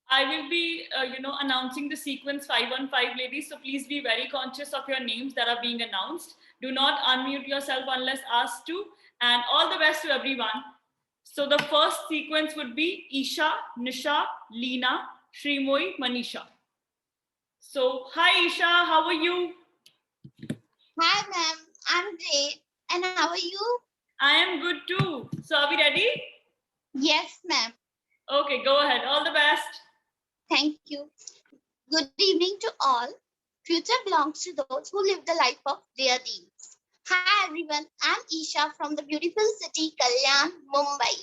I will be, announcing the sequence 515, ladies. So please be very conscious of your names that are being announced. Do not unmute yourself unless asked to. And all the best to everyone. So the first sequence would be Isha, Nisha, Leena, Shrimoy, Manisha. So hi Isha, how are you? Hi ma'am, I'm great. And how are you? I am good too. So are we ready? Yes, ma'am. Okay, go ahead. All the best. Thank you. Good evening to all. Future belongs to those who live the life of their dreams. Hi everyone, I'm Isha from the beautiful city Kalyan, Mumbai.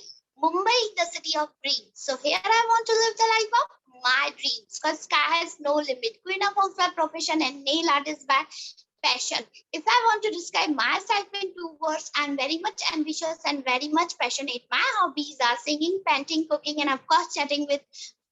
Mumbai, the city of dreams. So here I want to live the life of my dreams because sky has no limit. Queen of house by profession and nail artist by passion. If I want to describe myself in 2 words, I'm very much ambitious and very much passionate. My hobbies are singing, painting, cooking, and of course chatting with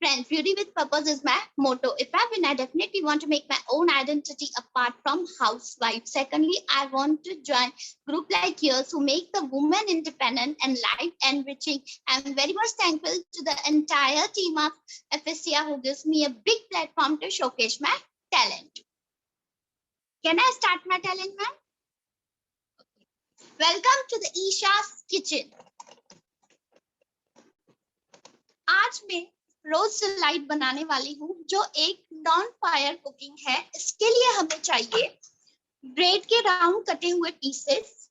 friends. Beauty with purpose is my motto. If I win, I definitely want to make my own identity apart from housewife. Secondly, I want to join group like yours who make the woman independent and life enriching. I'm very much thankful to the entire team of FSCA who gives me a big platform to showcase my talent. Can I start my talent, ma'am? Welcome to the Isha's Kitchen. आज मैं रोज delight बनाने वाली हूँ जो एक non fire cooking है। इसके लिए हमें चाहिए ब्रेड के राउंड कटे हुए पीसेस,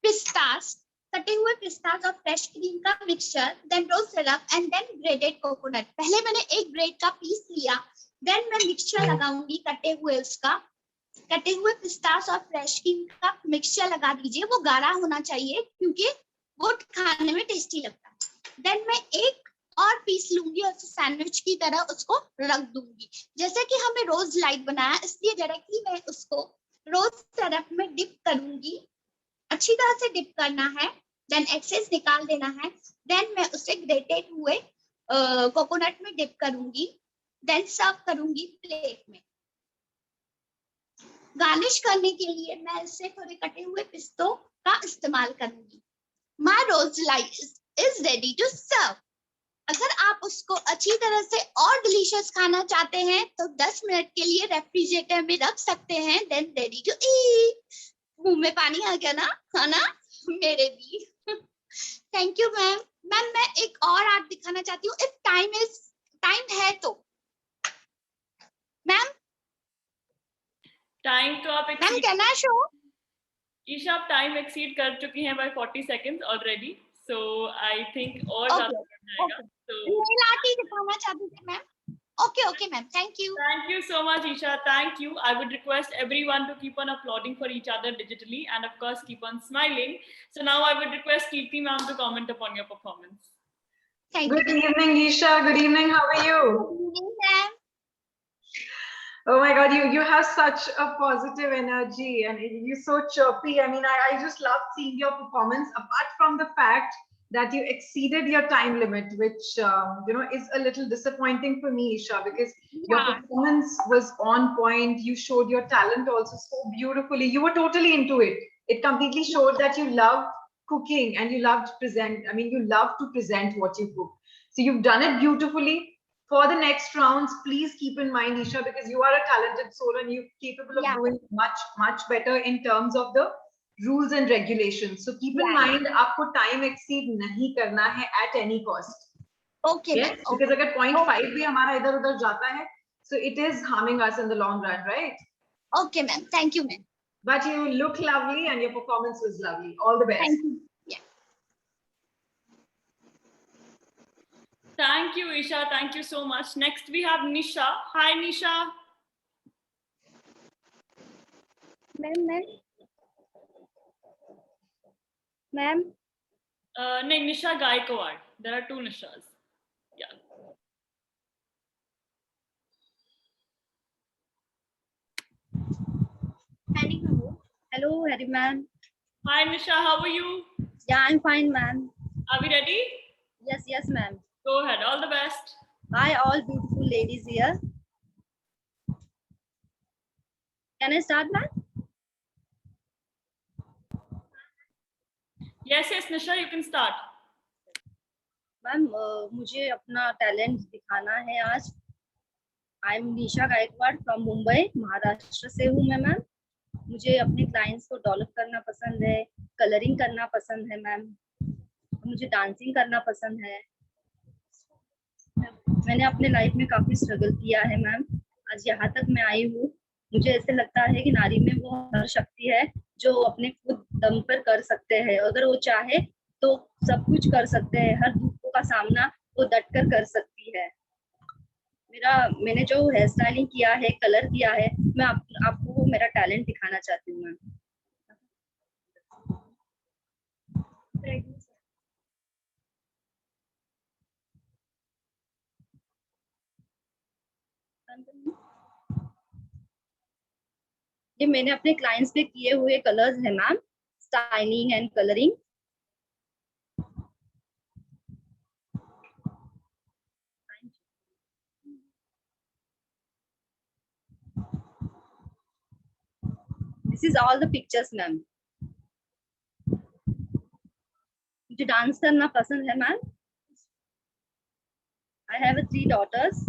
पिस्तास, कटे हुए पिस्तास और फ्रेश क्रीम का mixture, then rose syrup and then grated coconut. पहले मैंने एक ब्रेड का पीस लिया, देन मैं मिक्सचर लगाऊंगी कटे हुए उसका। कटे हुए पिस्तास और फ्रेश क्रीम का मिक्सचर लगा दीजिए, वो गाढ़ा होना चाहिए क्योंकि वो खाने में टेस्टी लगता है। देन मैं एक और पीस लूंगी और सैंडविच की तरह उसको रख दूंगी। जैसे कि हमें रोज लाइट बनाया, इसलिए डायरेक्टली मैं उसको रोज सिरप में डिप करूंगी। अच्छी तरह से डिप करना है, देन एक्सेस निकाल देना है। देन मैं उसे ग्रेटेड हुए कोकोनट में डिप करूंगी, देन सर्व करूंगी प्लेट में। गार्निश करने के लिए मैं इससे थोड़े कटे हुए पिस्तों का इस्तेमाल करूंगी। My rose light is ready to serve. अगर आप उसको अच्छी तरह से और डिलीशियस खाना चाहते हैं तो 10 मिनट के लिए रेफ्रिजरेटर में रख सकते हैं, देन रेडी टू ईट। मुंह में पानी आ गया ना, खाना मेरे भी। Thank you ma'am. मैम मैं एक और आर्ट दिखाना चाहती हूँ, इफ टाइम है तो। मैम टाइम तो आप ma'am can I show? Isha आप टाइम एक्सीड कर चुकी हैं बाय 40 seconds already, so I think और ज्यादा करना आएगा। तो नेल आर्ट ही दिखाना चाहती थी ma'am. Okay, ma'am. Thank you. Thank you so much, Isha. Thank you. I would request everyone to keep on applauding for each other digitally and, of course, keep on smiling. So now I would request Kirti ma'am to comment upon your performance. Good evening, Isha. Good evening. How are you? Good evening, ma'am. Oh my God, you have such a positive energy and you're so chirpy. I mean, I just love seeing your performance. Apart from the fact that you exceeded your time limit, which is a little disappointing for me, Isha, because your performance was on point. You showed your talent also so beautifully. You were totally into it. It completely showed that you love cooking and you loved you love to present what you cook. So you've done it beautifully. For the next rounds, please keep in mind, Isha, because you are a talented soul and you're capable of doing much, much better in terms of the rules and regulations. So keep in mind, आपको time exceed नहीं करना है at any cost. Okay. Yes, because अगर 0.5 भी हमारा इधर उधर जाता है, so it is harming us in the long run, right? Okay, ma'am. Thank you, ma'am. But you look lovely and your performance was lovely. All the best. Thank you. Yeah. Thank you, Isha. Thank you so much. Next, we have Nisha. Hi, Nisha. Ma'am. No, Nisha Gaikwad. There are two Nishas. Yeah. Hello, Harry ma'am. Hi, Nisha. How are you? Yeah, I'm fine, ma'am. Are we ready? Yes, ma'am. Go ahead. All the best. Hi, all beautiful ladies here. Can I start, ma'am? Yes, Nisha, you can start. Ma'am मुझे अपना talent दिखाना है आज। I am Nisha Gaikwad from Mumbai, Maharashtra से हूँ मैं ma'am. मुझे अपने क्लाइंट्स को डेवलप करना पसंद है, कलरिंग करना पसंद है मैम, मुझे डांसिंग करना पसंद है। मैंने अपने लाइफ में काफी स्ट्रगल किया है मैम, आज यहाँ तक मैं आई हूँ। मुझे ऐसे लगता है कि नारी में वो हर शक्ति है जो अपने खुद दम पर कर सकते हैं। अगर वो चाहे तो सब कुछ कर सकते हैं, हर दुखों का सामना वो डट कर कर सकती है। मैंने जो हेयर स्टाइलिंग किया है, कलर किया है, मैं आपको वो मेरा टैलेंट दिखाना चाहती हूँ मैम। ये मैंने अपने क्लाइंट्स पे किए हुए कलर्स है ma'am, styling and colouring. This is all the pictures ma'am. मुझे डांस करना पसंद है मैम। आई हैव 3 daughters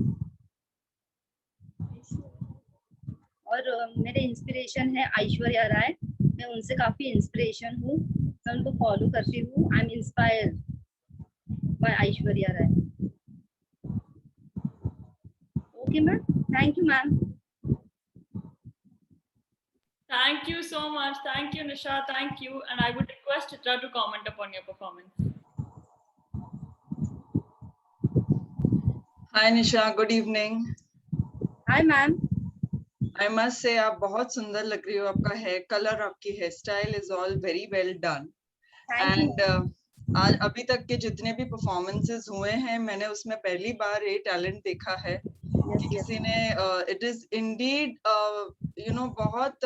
और मेरे इंस्पिरेशन है ऐश्वर्या राय। मैं उनसे काफी इंस्पिरेशन हूँ, मैं उनको फॉलो करती हूँ। I am inspired by Aishwarya Rai. Okay ma'am, thank you ma'am. Thank you so much. Thank you, Nisha. Thank you. And I would request Chitra to comment upon your performance. Hi Nisha, good evening. Hi ma'am. I must say आप बहुत सुंदर लग रही हो, आपका hair colour, आपकी hairstyle is all very well done. And आज अभी तक के जितने भी परफॉर्मेंसेस हुए हैं, मैंने उसमें पहली बार ये टैलेंट देखा है कि किसी ने इट इज इंडीड बहुत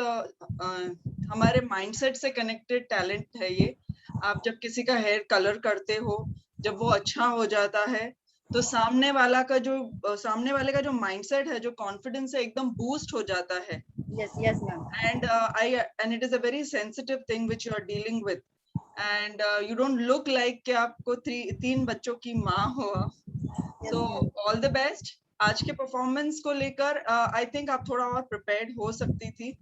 हमारे माइंडसेट से कनेक्टेड टैलेंट है ये। आप जब किसी का हेयर कलर करते हो, जब वो अच्छा हो जाता है तो सामने वाले का जो माइंडसेट है, जो कॉन्फिडेंस है, एकदम बूस्ट हो जाता है। Yes ma'am. And it is a very sensitive thing which you are dealing with, and you don't look like कि आपको 3 बच्चों की माँ हो। So all the best. आज के परफॉर्मेंस को लेकर आई थिंक आप थोड़ा और प्रिपेयर्ड हो सकती थी,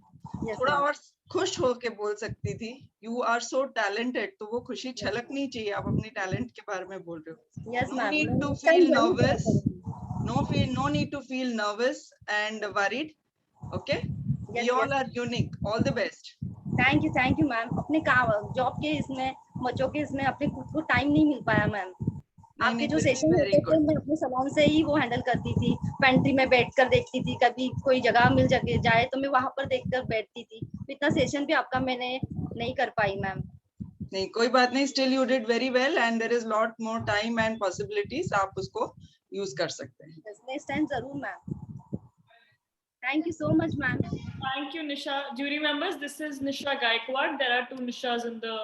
थोड़ा और खुश होके बोल सकती थी। यू आर सो टैलेंटेड, तो वो खुशी छलकनी चाहिए। आप अपनी टैलेंट के बारे में बोल रहे हो। Yes No ma'am. need to feel nervous. No need to feel nervous and worried. Okay? We all are unique. All the best. Thank you ma'am. अपने काम जॉब के इसमें, बच्चों के इसमें अपने खुद को टाइम नहीं मिल पाया मैम। आपके जो सेशन होते थे मैं अपने सलोन से ही वो हैंडल करती थी। पेंट्री में बैठकर देखती थी, कभी कोई जगह मिल जाए तो मैं वहां पर देखकर बैठती थी। इतना सेशन भी आपका मैंने नहीं कर पाई मैम। नहीं, कोई बात नहीं। Still you did very well and there is lot more time and possibilities. आप उसको यूज कर सकते हैं। नेक्स्ट टाइम जरूर ma'am. Thank you so much ma'am. Thank you, Nisha. Jury members, this is Nisha Gaikwad. There are 2 Nishas in the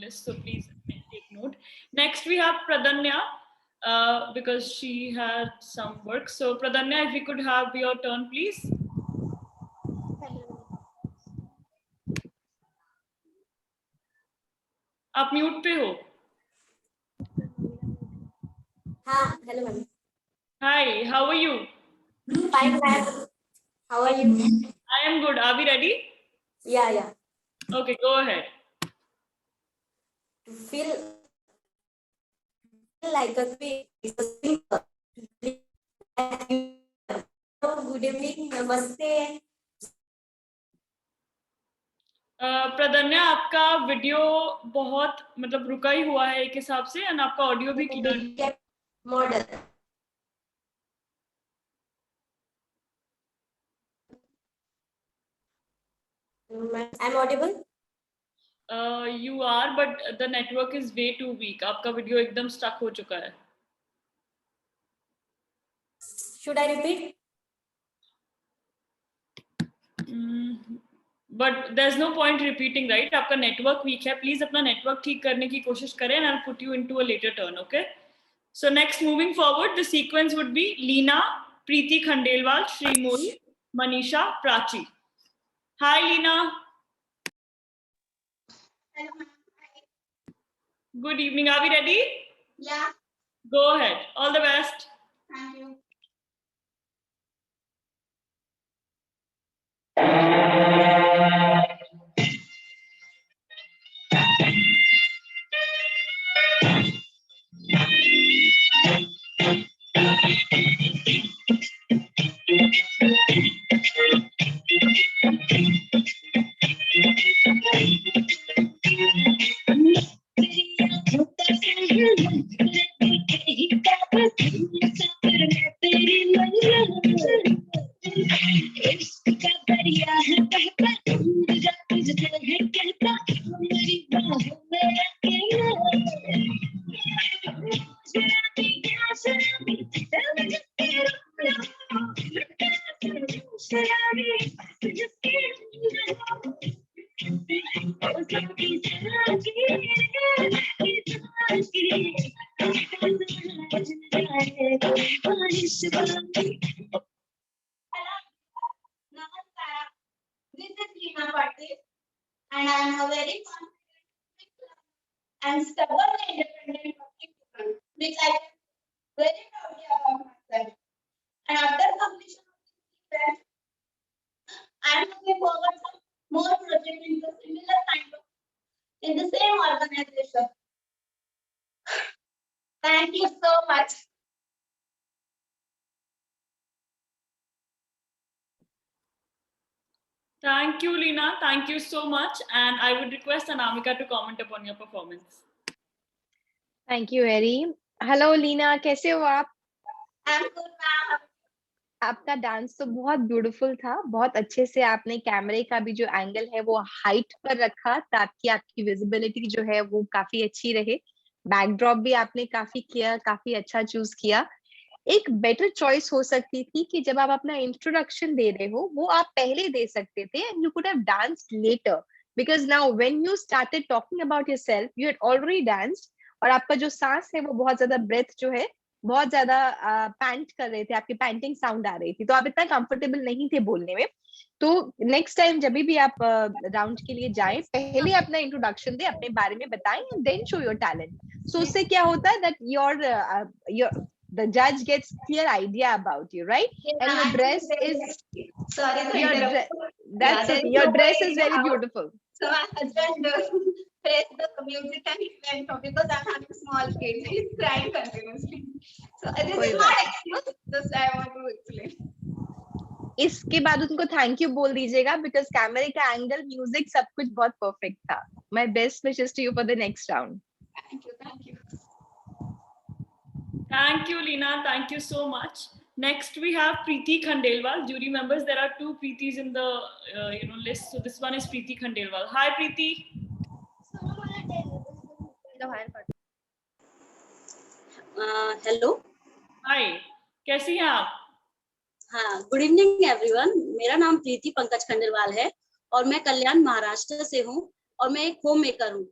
list, so please take note. Next, we have Pradanya, because she had some work. So, Pradanya, if we could have your turn, please. आप mute पे हो। हाँ, hello ma'am. Hi, how are you? Fine ma'am. How are you? I am good. Are we ready? Yeah. Okay, go ahead. To feel like a queen is a simple. Good evening, namaste. Pradnya, आपका video बहुत मतलब रुका ही हुआ है एक हिसाब से, and आपका ऑडियो भी clear. Model. I'm audible. You are, but the network is way too weak. आपका वीडियो एकदम स्टक हो चुका है। Should I repeat? But there's no point repeating, right? आपका नेटवर्क वीक है, प्लीज अपना नेटवर्क ठीक करने की कोशिश करें, and I'll put you into a later turn, okay? So next, moving forward, the sequence would be Leena, Preeti Khandelwal, Srimori, Manisha, Prachi. Hi, Leena. Hello, ma'am. Good evening. Are we ready? Yeah. Go ahead. All the best. Thank you. Namaskar. This is Leena Patil, and I am a very confident and stubborn independent public student, which I am very proudly about myself. And after completion of this event, I am looking forward to more projects in the similar kind of in the same organization. Thank you so much. Thank you, Leena. Thank you so much. And I would request Anamika to comment upon your performance. Thank you एरी. Hello Leena, कैसे हो आप? I'm good, ma'am. आपका dance तो बहुत beautiful था. बहुत अच्छे से आपने कैमरे का भी जो एंगल है वो हाइट पर रखा ताकि आपकी विजिबिलिटी जो है वो काफी अच्छी रहे. बैकड्रॉप भी आपने काफी किया, काफी अच्छा चूज किया. एक बेटर चॉइस हो सकती थी कि जब आप अपना इंट्रोडक्शन दे रहे हो वो आप पहले दे सकते थे and you could have danced later, because now when you started talking about yourself you had already danced और आपका जो सांस है वो बहुत ज्यादा ब्रेथ जो है बहुत ज्यादा पैंट कर रहे थे, आपकी पैंटिंग साउंड आ रही थी, तो आप इतना कंफर्टेबल नहीं थे बोलने में. तो नेक्स्ट टाइम जब भी आप राउंड के लिए जाएं पहले अपना इंट्रोडक्शन दे, अपने बारे में बताएं and then show your talent. So उससे क्या होता है that your the judge gets clear idea about you, right? And your dress is Sorry to interrupt. that's it. Your dress is very beautiful. So my husband pressed the music and he went off because I'm having small kids. He's crying continuously. So this is not excuse. Just I want to explain. इसके बाद उनको thank you बोल दीजिएगा because कैमरे का angle, music, सब कुछ बहुत परफेक्ट था. My best wishes to you for the next round. Thank you. Thank you. Thank you, Leena. Thank you so much. Next, we have Preeti Khandelwal. Jury members, there are two Preetis in the list. So this one is Preeti Khandelwal. Hi, Preeti. Hello. Hi. कैसी हैं आप? हाँ, good evening everyone. मेरा नाम प्रीति पंकज खंडेलवाल है और मैं कल्याण महाराष्ट्र से हूँ और मैं एक होम मेकर हूँ.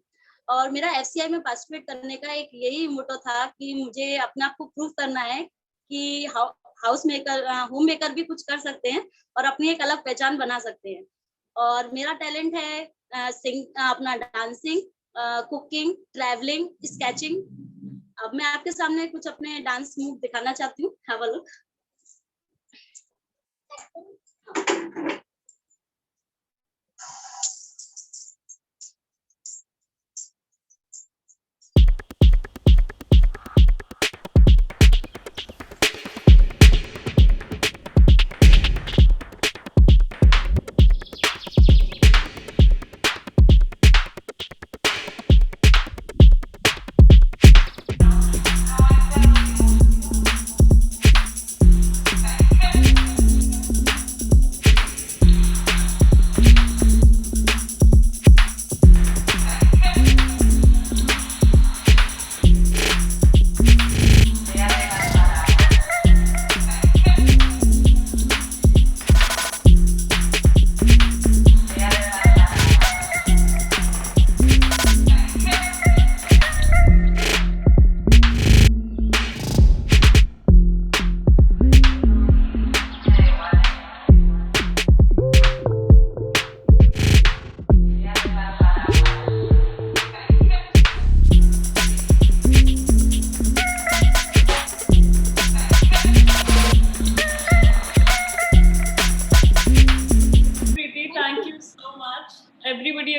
और मेरा FCI में पार्टिसिपेट करने का एक यही मोटो था कि मुझे अपने आप को प्रूव करना है कि हाउस मेकर, होम मेकर भी कुछ कर सकते हैं और अपनी एक अलग पहचान बना सकते हैं. और मेरा टैलेंट है अपना डांसिंग, कुकिंग, ट्रैवलिंग, स्केचिंग. अब मैं आपके सामने कुछ अपने डांस मूव दिखाना चाहती हूँ. Have a look.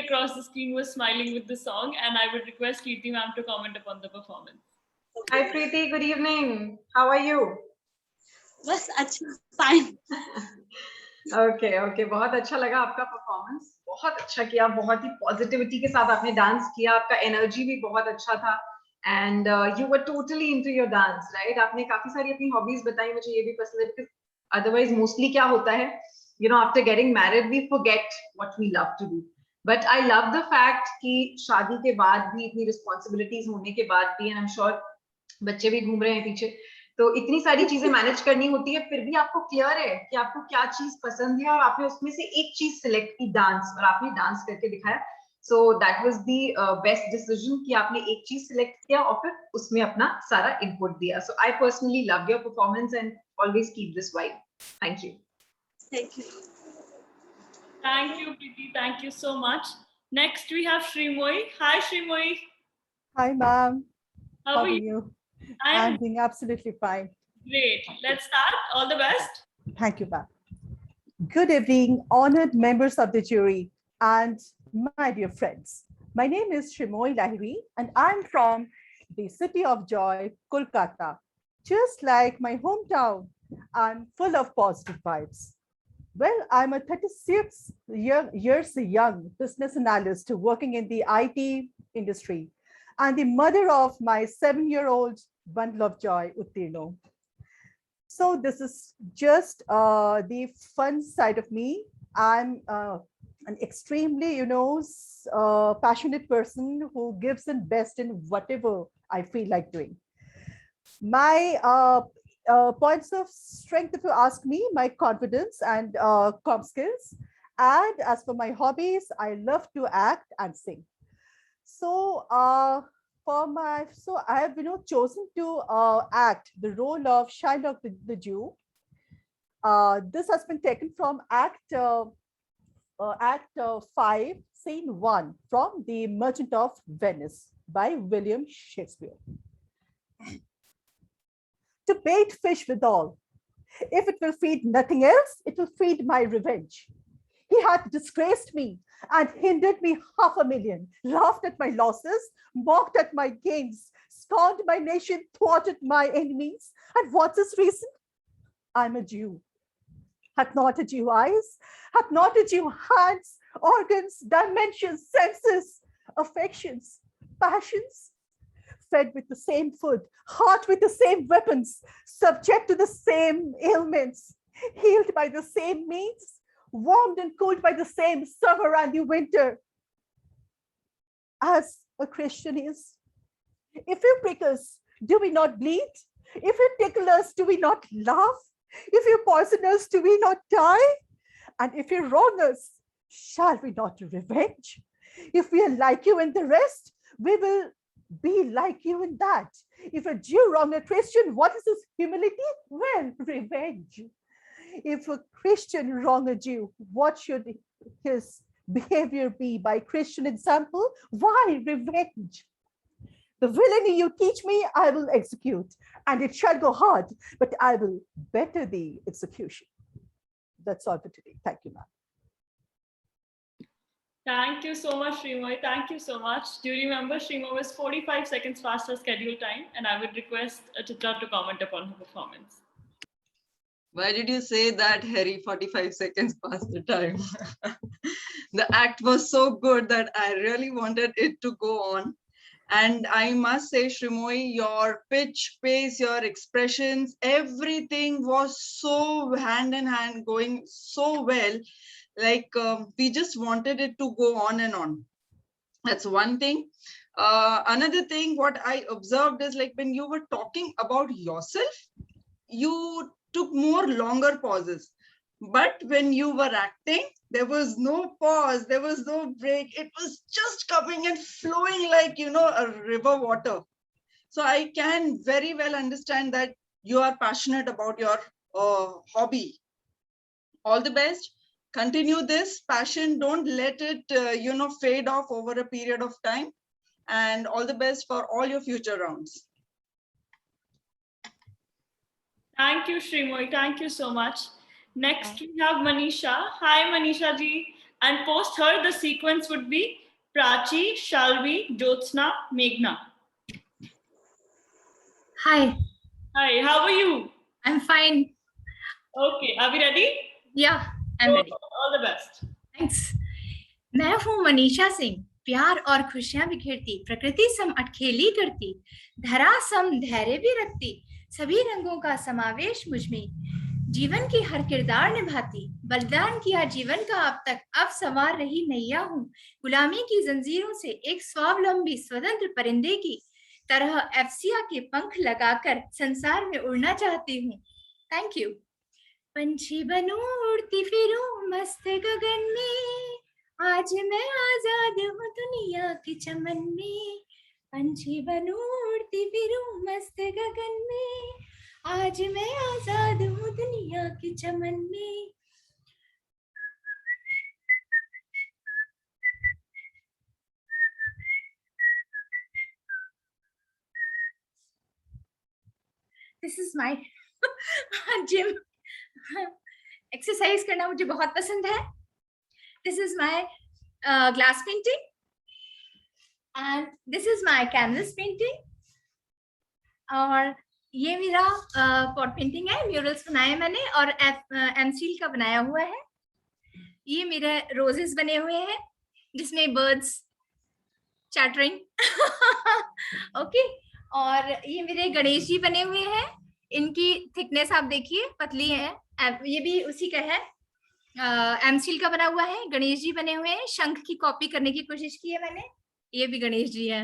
across the screen was smiling with the song, and I would request Kirti ma'am to comment upon the performance. Hi Preeti, good evening. How are you? बस अच्छा, fine. Okay, बहुत अच्छा लगा आपका performance, बहुत अच्छा किया, बहुत ही पॉजिटिविटी के साथ आपने डांस किया, आपका एनर्जी भी बहुत अच्छा था and you were totally into your dance, right? आपने काफी सारी अपनी हॉबीज बताई, मुझे ये भी पसंद है बिकॉज़ अदरवाइज मोस्टली क्या होता है, you know, after getting married we forget what we love to do, but I love the fact कि शादी के बाद भी इतनी रिस्पॉन्सिबिलिटीज होने के बाद भी, एंड आई एम श्योर बच्चे भी घूम रहे हैं पीछे, तो इतनी सारी चीजें मैनेज करनी होती है, फिर भी आपको क्लियर है कि आपको क्या चीज पसंद है और आपने उसमें से एक चीज सिलेक्ट की, डांस, और आपने डांस करके दिखाया. So that was the best decision कि आपने एक चीज सिलेक्ट किया और फिर उसमें अपना सारा इनपुट दिया. So I personally love your performance and always keep this vibe. Thank you. Thank you. Thank you, Preeti. Thank you so much. Next, we have Shrimoy. Hi, Shrimoy. Hi, ma'am. How are you? you? I'm I'm doing absolutely fine. great. Let's start. All the best. Thank you, ma'am. Good evening, honored members of the jury and my dear friends. My name is Shrimoy Lahiri and I'm from the city of joy, Kolkata. Just like my hometown, I'm full of positive vibes. Well, I'm a 36 years young business analyst working in the IT industry and the mother of my 7-year-old bundle of joy, Uttirno. So this is just the fun side of me. I'm an extremely, passionate person who gives in best in whatever I feel like doing. My points of strength, if you ask me, my confidence and comp skills. And as for my hobbies, I love to act and sing. So I have chosen to act the role of Shylock the Jew. This has been taken from Act 5, Scene 1 from The Merchant of Venice by William Shakespeare. To bait fish withal, if it will feed nothing else, it will feed my revenge. He hath disgraced me and hindered me 500,000, laughed at my losses, mocked at my gains, scorned my nation, thwarted my enemies. And what's his reason? I'm a Jew. Hath not a Jew eyes? Hath not a Jew hands, organs, dimensions, senses, affections, passions? Fed with the same food, heart with the same weapons, subject to the same ailments, healed by the same means, warmed and cooled by the same summer and the winter, as a Christian is. If you prick us, do we not bleed? If you tickle us, do we not laugh? If you poison us, do we not die? And if you wrong us, shall we not revenge? If we are like you in the rest, we will be like you in that. If a Jew wrong a Christian, what is his humility? Well, revenge. If a Christian wrong a Jew, what should his behavior be by Christian example? Why revenge? The villainy you teach me, I will execute, and it shall go hard, but I will better the execution. That's all for today. Thank you, ma'am. Thank you so much, Shrimoy. Thank you so much. Do you remember Shrimoy was 45 seconds faster scheduled time, and I would request Chitra to comment upon her performance. Why did you say that, Harry? 45 seconds past the time. The act was so good that I really wanted it to go on. And I must say, Shrimoy, your pitch, pace, your expressions, everything was so hand in hand, going so well. Like we just wanted it to go on and on. That's one thing. Another thing, what I observed is like when you were talking about yourself, you took more longer pauses. But when you were acting, there was no pause, there was no break. It was just coming and flowing like, you know, a river water. So I can very well understand that you are passionate about your hobby. All the best. Continue this passion. Don't let it, fade off over a period of time. And all the best for all your future rounds. Thank you, Shrimoy. Thank you so much. Next, we have Manisha. Hi, Manisha ji. And post her, the sequence would be Prachi, Shalvi, Jyotsna, Meghna. Hi, Hi, how are you? I'm fine. Okay, are we ready? Yeah, I'm ready. All the best. Thanks. मैं हूँ मनीषा सिंह, प्यार और खुशियां बिखेरती, प्रकृति सम अटखेली करती, धरा सम धैर्य भी रखती, सभी रंगों का समावेश मुझमें, जीवन की हर किरदार निभाती, बलिदान किया जीवन का अब तक, अब सवार रही नैया हूँ, गुलामी की जंजीरों से एक स्वावलंबी स्वतंत्र परिंदे की तरह एफसीआ के पंख लगाकर संसार में उड़ना चाहती हूँ. Thank you. पंछी बनूं उड़ती फिरूं मस्त गगन में, आज मैं आजाद हूँ दुनिया के चमन में. पंछी बनूं उड़ती फिरूं मस्त गगन में, आज मैं आजाद हूँ दुनिया के चमन में. This is my gym. Exercise करना मुझे बहुत पसंद है. This is my glass painting and this is my canvas painting. और ये मेरा पॉट पेंटिंग है, म्यूरल्स बनाए मैंने और एमसील का बनाया हुआ है. ये मेरे रोजेस बने हुए हैं जिसमें बर्ड्स चैटरिंग. ओके. और ये मेरे गणेश जी बने हुए हैं, इनकी थिकनेस आप देखिए पतली है. ये भी उसी का है, एमसील का बना हुआ है. गणेश जी बने हुए हैं, शंख की कॉपी करने की कोशिश की है मैंने. ये भी गणेश जी है.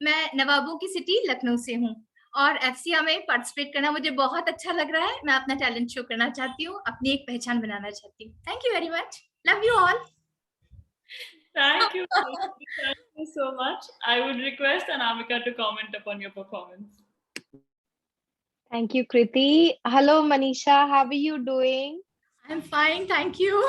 मैं नवाबों की सिटी लखनऊ से हूँ और एफसीआ में पार्टिसिपेट करना मुझे बहुत अच्छा लग रहा है. मैं अपना टैलेंट शो करना चाहती हूँ, अपनी एक पहचान बनाना चाहती हूँ. Thank you very much. Love you all. Thank you. Thank you so much. I would request Anamika to comment upon your performance. Thank you, Kriti. Hello, Manisha. How are you doing? I'm fine, thank you.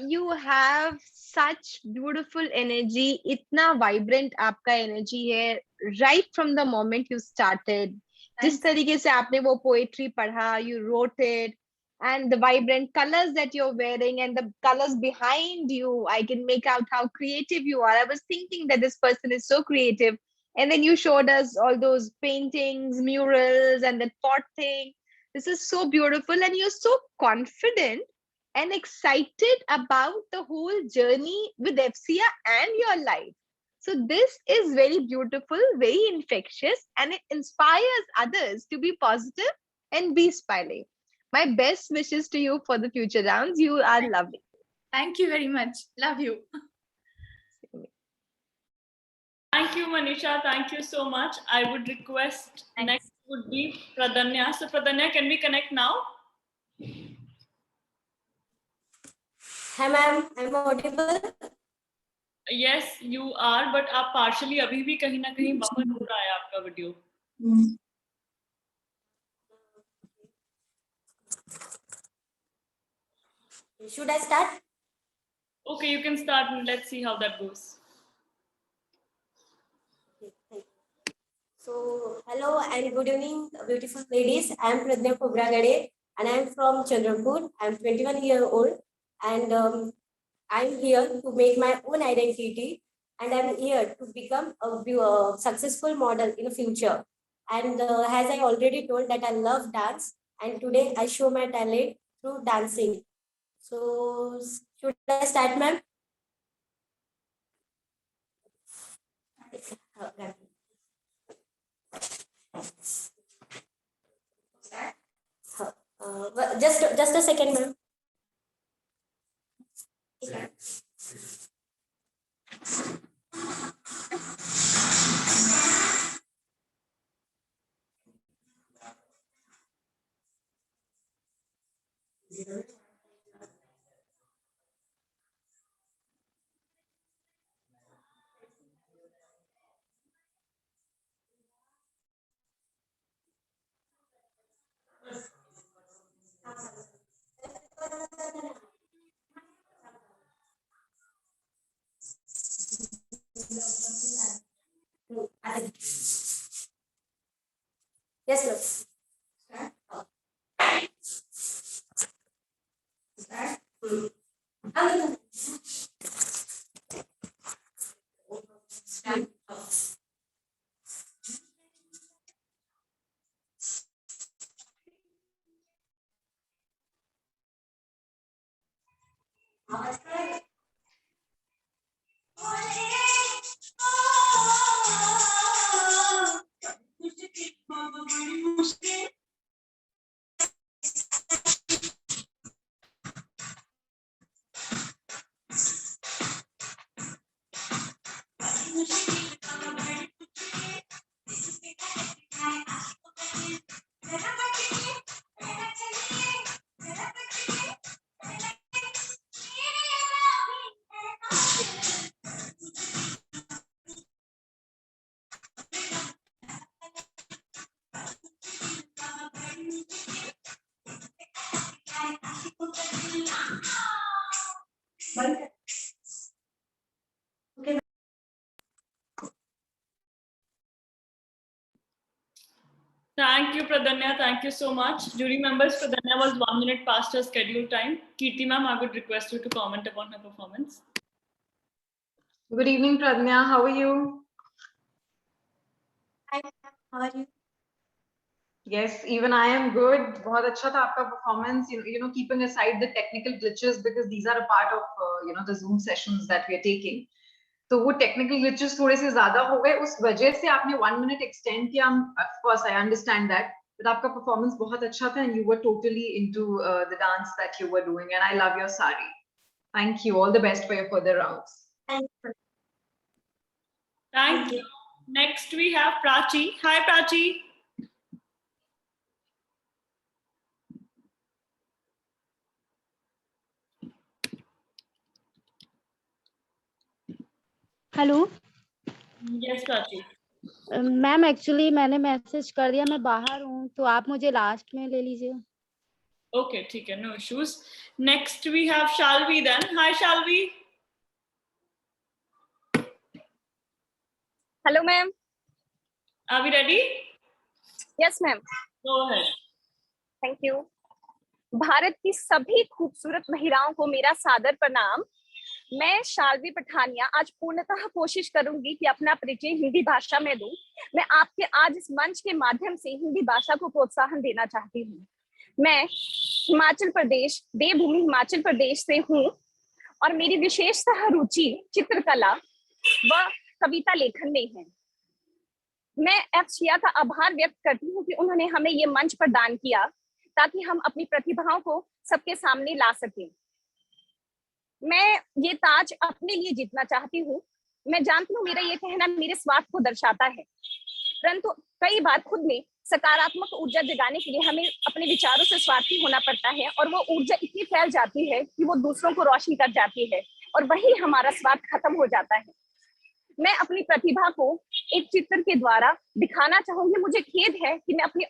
You have such beautiful energy. इतना vibrant आपका energy है. Right from the moment you started. जिस तरीके से आपने वो poetry पढ़ा, you wrote it, and the vibrant colors that you're wearing and the colors behind you, I can make out how creative you are. I was thinking that this person is so creative. And then you showed us all those paintings, murals, and that pot thing. This is so beautiful. And you're so confident and excited about the whole journey with FCA and your life. So this is very beautiful, very infectious, and it inspires others to be positive and be smiling. My best wishes to you for the future rounds. You are lovely. Thank you very much. Love you. Thank you, Manisha. Thank you so much. I would request next would be Pradanya. So Pradanya, can we connect now? Hi ma'am, I'm audible. Yes, you are, but आप partially अभी भी कहीं ना कहीं buffer हो रहा है आपका video. Should I start? Okay, you can start and let's see how that goes. So, hello and good evening, beautiful ladies. I am Pradnya Khobragade and I am from Chandrapur. I am 21 years old and I am here to make my own identity and I am here to become a successful model in the future. And as I already told that I love dance and today I show my talent through dancing. So, should I start, ma'am? Just a second, ma'am. Yes, ma'am. Thank you, Pradanya. Thank you so much. Jury members, Pradanya was 1 minute past her scheduled time. Kirti ma'am, I would request you to comment upon her performance. Good evening, Pradnya. How are you? Hi, how are you? Yes, even I am good. बहुत अच्छा था आपका performance. You know, keeping aside the technical glitches because these are a part of the Zoom sessions that we are taking. तो वो technical glitches थोड़े से ज़्यादा हो गए. उस वजह से आपने 1 minute extend किया. Of course, I understand that. But आपका performance बहुत अच्छा था and you were totally into the dance that you were doing. And I love your sari. Thank you. All the best for your further rounds. Thank you. Thank you. Next we have Prachi. Hi, Prachi. Hello Yes, Prachi. Ma'am, actually मैंने message कर दिया, मैं बाहर हूँ, तो आप मुझे last में ले लीजिए. Okay, ठीक है, no issues. Next we have Shalvi then. Hi, Shalvi. Hello, ma'am. Are we ready? Yes, ma'am. Go ahead. Thank you. Bharat की सभी खूबसूरत महिलाओं को मेरा सादर प्रणाम. मैं शाल्वी पठानिया आज पूर्णतः कोशिश करूंगी कि अपना परिचय हिंदी भाषा में दूं. मैं आपके आज इस मंच के माध्यम से हिंदी भाषा को प्रोत्साहन देना चाहती हूं. मैं हिमाचल प्रदेश, देवभूमि हिमाचल प्रदेश से हूं और मेरी विशेषतः रुचि चित्रकला व कविता लेखन में है. मैं एफसीआ का आभार व्यक्त करती हूं कि उन्होंने हमें ये मंच प्रदान किया ताकि हम अपनी प्रतिभाओं को सबके सामने ला सकें. मैं ये ताज अपने लिए जीतना चाहती हूँ. मैं जानती हूँ मेरा ये कहना मेरे स्वार्थ को दर्शाता है, परंतु कई बार खुद में सकारात्मक ऊर्जा जगाने के लिए हमें अपने विचारों से स्वार्थी होना पड़ता है और वो ऊर्जा इतनी फैल जाती है कि वो दूसरों को रोशन कर जाती है और वही हमारा स्वार्थ खत्म हो जाता है. मैं अपनी प्रतिभा को एक चित्र के द्वारा दिखाना चाहूंगी. मुझे खेद है कि मैं अपनी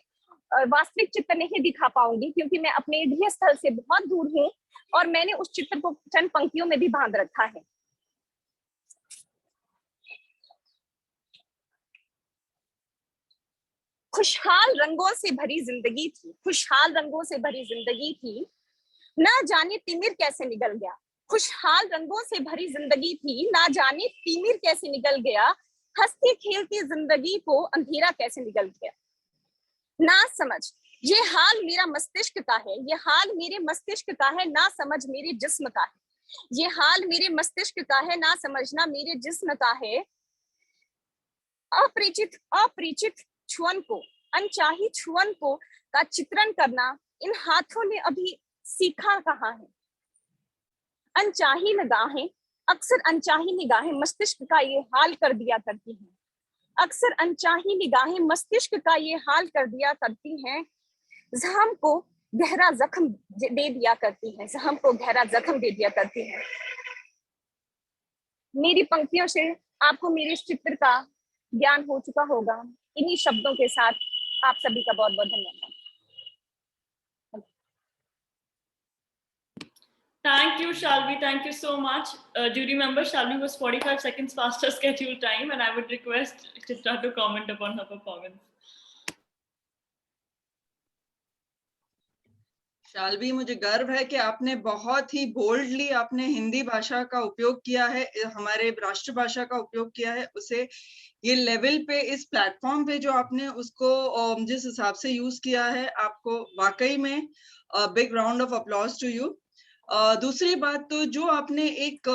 वास्तविक चित्र नहीं दिखा पाऊंगी क्योंकि मैं अपने गृह स्थल से बहुत दूर हूँ और मैंने उस चित्र को चंद पंक्तियों में भी बांध रखा है. खुशहाल रंगों से भरी जिंदगी थी, खुशहाल रंगों से भरी जिंदगी थी, ना जाने तिमिर कैसे निकल गया. खुशहाल रंगों से भरी जिंदगी थी, ना जाने तिमिर कैसे निकल गया. हंसती खेलती जिंदगी को अंधेरा कैसे निकल गया. ना समझ ये हाल मेरा मस्तिष्क का है, ये हाल मेरे मस्तिष्क का है, ना समझ मेरे जिस्म का है. ये हाल मेरे मस्तिष्क का है, ना समझना मेरे जिस्म का है. अपरिचित छुअन को, अनचाही छुअन को का चित्रण करना इन हाथों ने अभी सीखा कहाँ है. अनचाही निगाहें, अक्सर अनचाही निगाहें मस्तिष्क का ये हाल कर दिया करती हैं. अक्सर अनचाही निगाहें मस्तिष्क का ये हाल कर दिया करती हैं. ज़ख्म को गहरा जख्म दे दिया करती हैं, ज़ख्म को गहरा जख्म दे दिया करती हैं. मेरी पंक्तियों से आपको मेरे इस चित्र का ज्ञान हो चुका होगा. इन्हीं शब्दों के साथ आप सभी का बहुत बहुत धन्यवाद. Thank you, Shalvi. Thank you so much. Jury member, Shalvi was 45 seconds past her scheduled time, and I would request Chitra to comment upon her performance. शाल्वी, मुझे गर्व है कि आपने बहुत ही बोल्डली आपने हिंदी भाषा का उपयोग किया है, हमारे राष्ट्रभाषा का उपयोग किया है. उसे ये लेवल पे इस प्लेटफॉर्म पे जो आपने उसको जिस हिसाब से यूज किया है, आपको वाकई में big round of applause to you. दूसरी बात तो जो आपने एक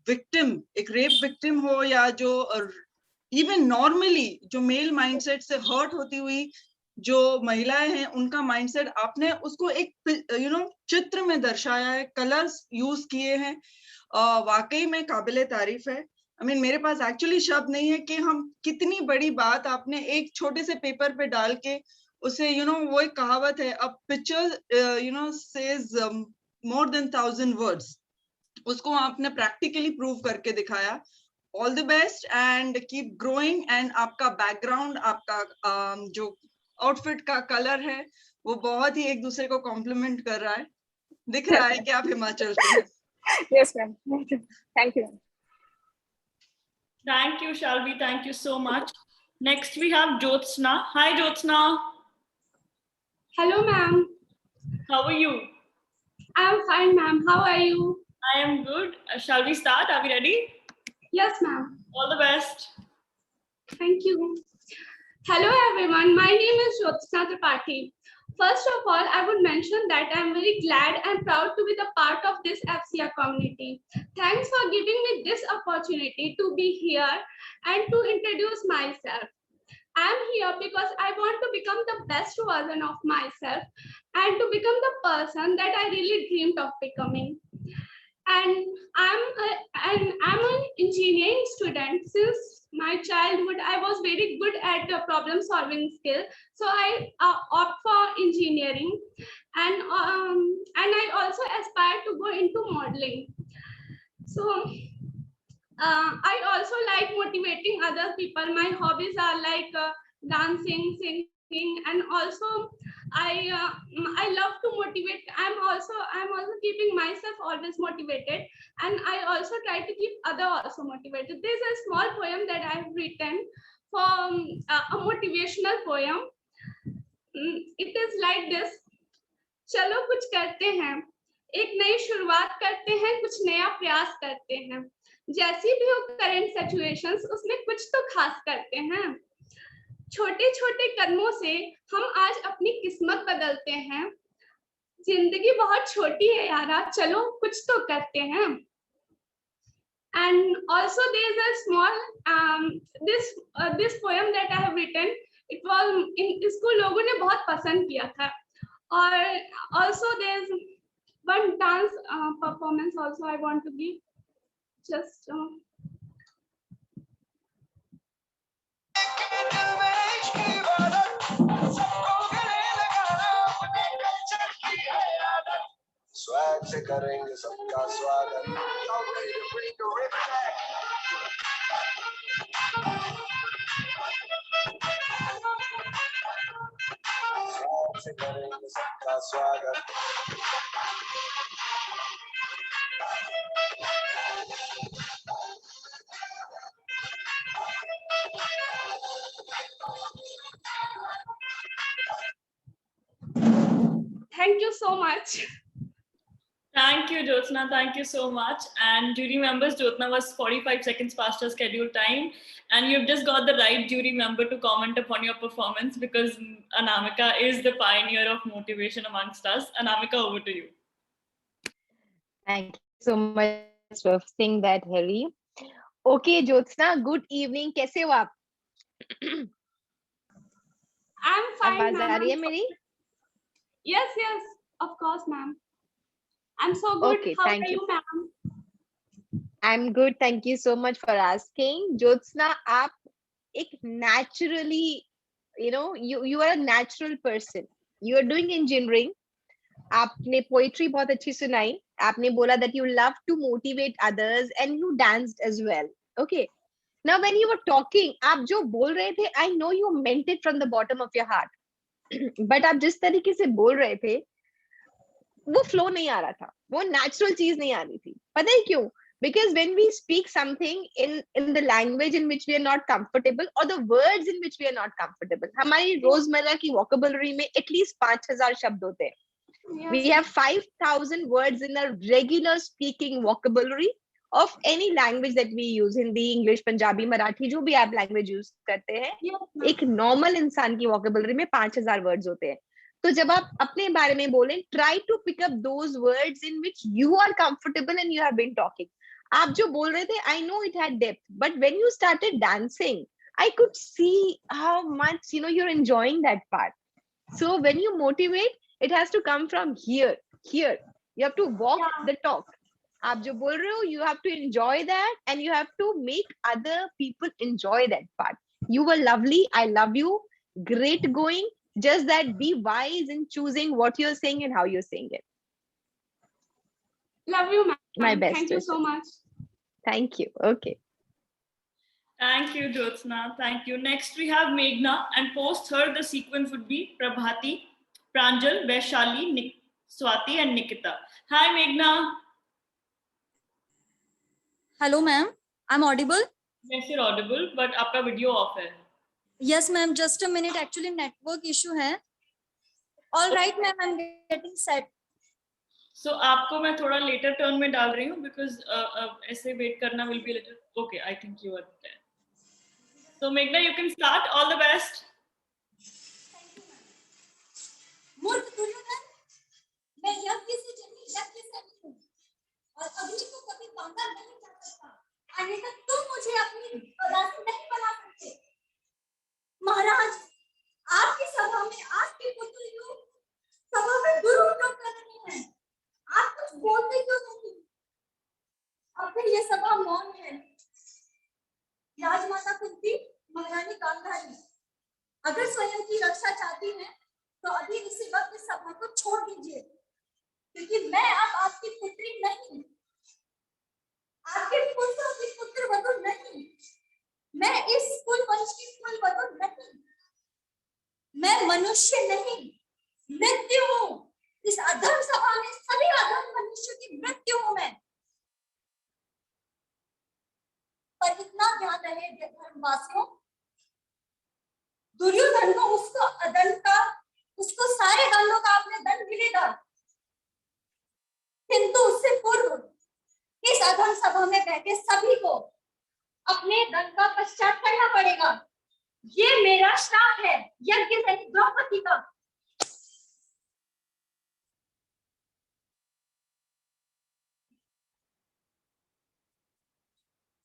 विक्टिम, एक रेप विक्टिम हो या जो इवन नॉर्मली जो मेल माइंडसेट से हर्ट होती हुई जो महिलाएं हैं उनका माइंडसेट आपने उसको एक चित्र में दर्शाया है, कलर्स यूज किए हैं, वाकई में काबिले तारीफ है। मेरे पास एक्चुअली शब्द नहीं है कि हम कितनी बड़ी बात आपने एक छोटे से पेपर पे डाल के उसे वो एक कहावत है, a picture says more than 1000 words, उसको आपने प्रैक्टिकली प्रूव करके दिखाया। All the best and keep growing. And आपका बैकग्राउंड, आपका जो आउटफिट का कलर है वो बहुत ही एक दूसरे को कॉम्प्लीमेंट कर रहा है, दिख रहा है कि आप हिमाचल से हैं। Yes, ma'am. Thank you. Thank you, Shalvi. Thank you so much. Next, we have Jyotsna. Hi, Jyotsna. Hello, ma'am. How are you? I'm fine, ma'am. How are you? I am good. Shall we start? Are we ready? Yes, ma'am. All the best. Thank you. Hello, everyone. My name is Jyotsna Tripathi. First of all, I would mention that I'm very glad and proud to be the part of this FCR community. Thanks for giving me this opportunity to be here and to introduce myself. I'm here because I want to become the best version of myself and to become the person that I really dreamed of becoming. And I'm an engineering student. Since my childhood, I was very good at the problem solving skill, so I opt for engineering, and I also aspire to go into modeling. So I also like motivating other people. My hobbies are like dancing, singing, and also I love to motivate. I'm also keeping myself always motivated, and I also try to keep other also motivated. There's a small poem that I've written for a motivational poem. It is like this. चलो कुछ करते हैं, एक नई शुरुआत करते हैं, कुछ नया प्रयास करते हैं, जैसी भी हो करंट सिचुएशंस, उसमें कुछ तो खास करते हैं। छोटे छोटे कदमों से हम आज अपनी किस्मत बदलते हैं। जिंदगी बहुत छोटी है यारा, चलो कुछ तो करते हैं। And also there is a small this poem that I have written. It was इसको लोगों ने बहुत पसंद किया था। और also there is one dance performance also I want to give. Just swag से करेंगे सबका स्वागत। स्वैग से करेंगे सबका स्वागत। Thank you so much. Thank you, Jyotsna. Thank you so much. And jury members, Jyotsna was 45 seconds past her scheduled time. And you've just got the right jury member to comment upon your performance, because Anamika is the pioneer of motivation amongst us. Anamika, over to you. Thank you so much for saying that, Harry. Okay, Jyotsna, good evening. कैसे हो आप? I'm fine. आवाज आ रही है मेरी? Yes, of course, ma'am. I'm so good. Okay, How thank are you. you, ma'am? I'm good. Thank you so much for asking. Jyotsna, आप एक naturally, you are a natural person. You are doing engineering. आपने poetry बहुत अच्छी सुनाई. आपने बोला that you love to motivate others and you danced as well. Okay. Now, when you were talking, आप जो बोल रहे थे, I know you meant it from the bottom of your heart. But आप जिस तरीके से बोल रहे थे, वो फ्लो नहीं आ रहा था, वो नेचुरल चीज नहीं आ रही थी। पता है क्यों? Because when we speak something in the language in which we are not comfortable or the words in which we are not comfortable, हमारी रोजमर्रा की vocabulary में at least 5000 शब्द होते हैं। Yes. We have 5000 words in a regular speaking vocabulary of any language that we use, Hindi, English, Punjabi, Marathi, जो भी आप language use करते हैं, Yes, एक normal इंसान की vocabulary में 5000 words होते हैं। तो जब आप अपने बारे में बोलें, try to pick up those words in which you are comfortable and you have been talking. आप जो बोल रहे थे, I know it had depth, but when you started dancing, I could see how much you're enjoying that part. So when you motivate, it has to come from here. You have to walk the talk. आप जो बोल रहे हो, you have to enjoy that, and you have to make other people enjoy that part. You were lovely. I love you. Great going. Just that be wise in choosing what you're saying and how you're saying it. Love you, ma'am. My best Thank you so wishes. much. Thank you. Okay. Thank you, Jyotsna. Thank you. Next, we have Meghna, and post her, the sequence would be Prabhati, Pranjal, Vaishali, Swati, and Nikita. Hi, Meghna. Hello, ma'am. I'm audible? Yes, you're audible, but आपका video off है. Yes, ma'am. Just a minute. Actually, network issue है. All right, ma'am. I'm getting set. So आपको मैं थोड़ा later turn में डाल रही हूँ because ऐसे wait करना will be a little. Okay, I think you are there. So Meghna, you can start. All the best. मूर्ख दुर्योधन, मैं यज्ञ से जन्मी यज्ञ से नहीं हूँ और अग्नि को कभी बांधा नहीं जा सकता। अन्यथा तुम मुझे अपनी दासी नहीं बना सकते। महाराज, आपकी सभा में आपके पुत्र योग सभा में दुरुपयोग कर रहे हैं। आप कुछ बोलते क्यों नहीं? अब फिर ये सभा मौन है। राजमाता कुंती, महारानी गांधारी, अगर स्वयं की रक्षा चाहती हैं, तो अभी इसी वक्त इस सभा को छोड़ दीजिए, क्योंकि मैं अब आपकी पुत्री नहीं, आपके पुत्रों की पुत्र वधु नहीं, मैं इस कुल वंश की कुल वधु नहीं, मैं मनुष्य नहीं, मृत्यु हूँ। इस अधर्म सभा में सभी अधर्म मनुष्य की मृत्यु हूँ मैं। पर इतना ध्यान रहे धर्मवासियों, दुर्योधन को उसको सारे दंडों का आपने दंड मिलेगा, किंतु उससे पूर्व इस अधर्म सभा में बैठे सभी को अपने दंड का पश्चात करना पड़ेगा। ये मेरा श्राप है यज्ञ सैनिक द्रौपदी का।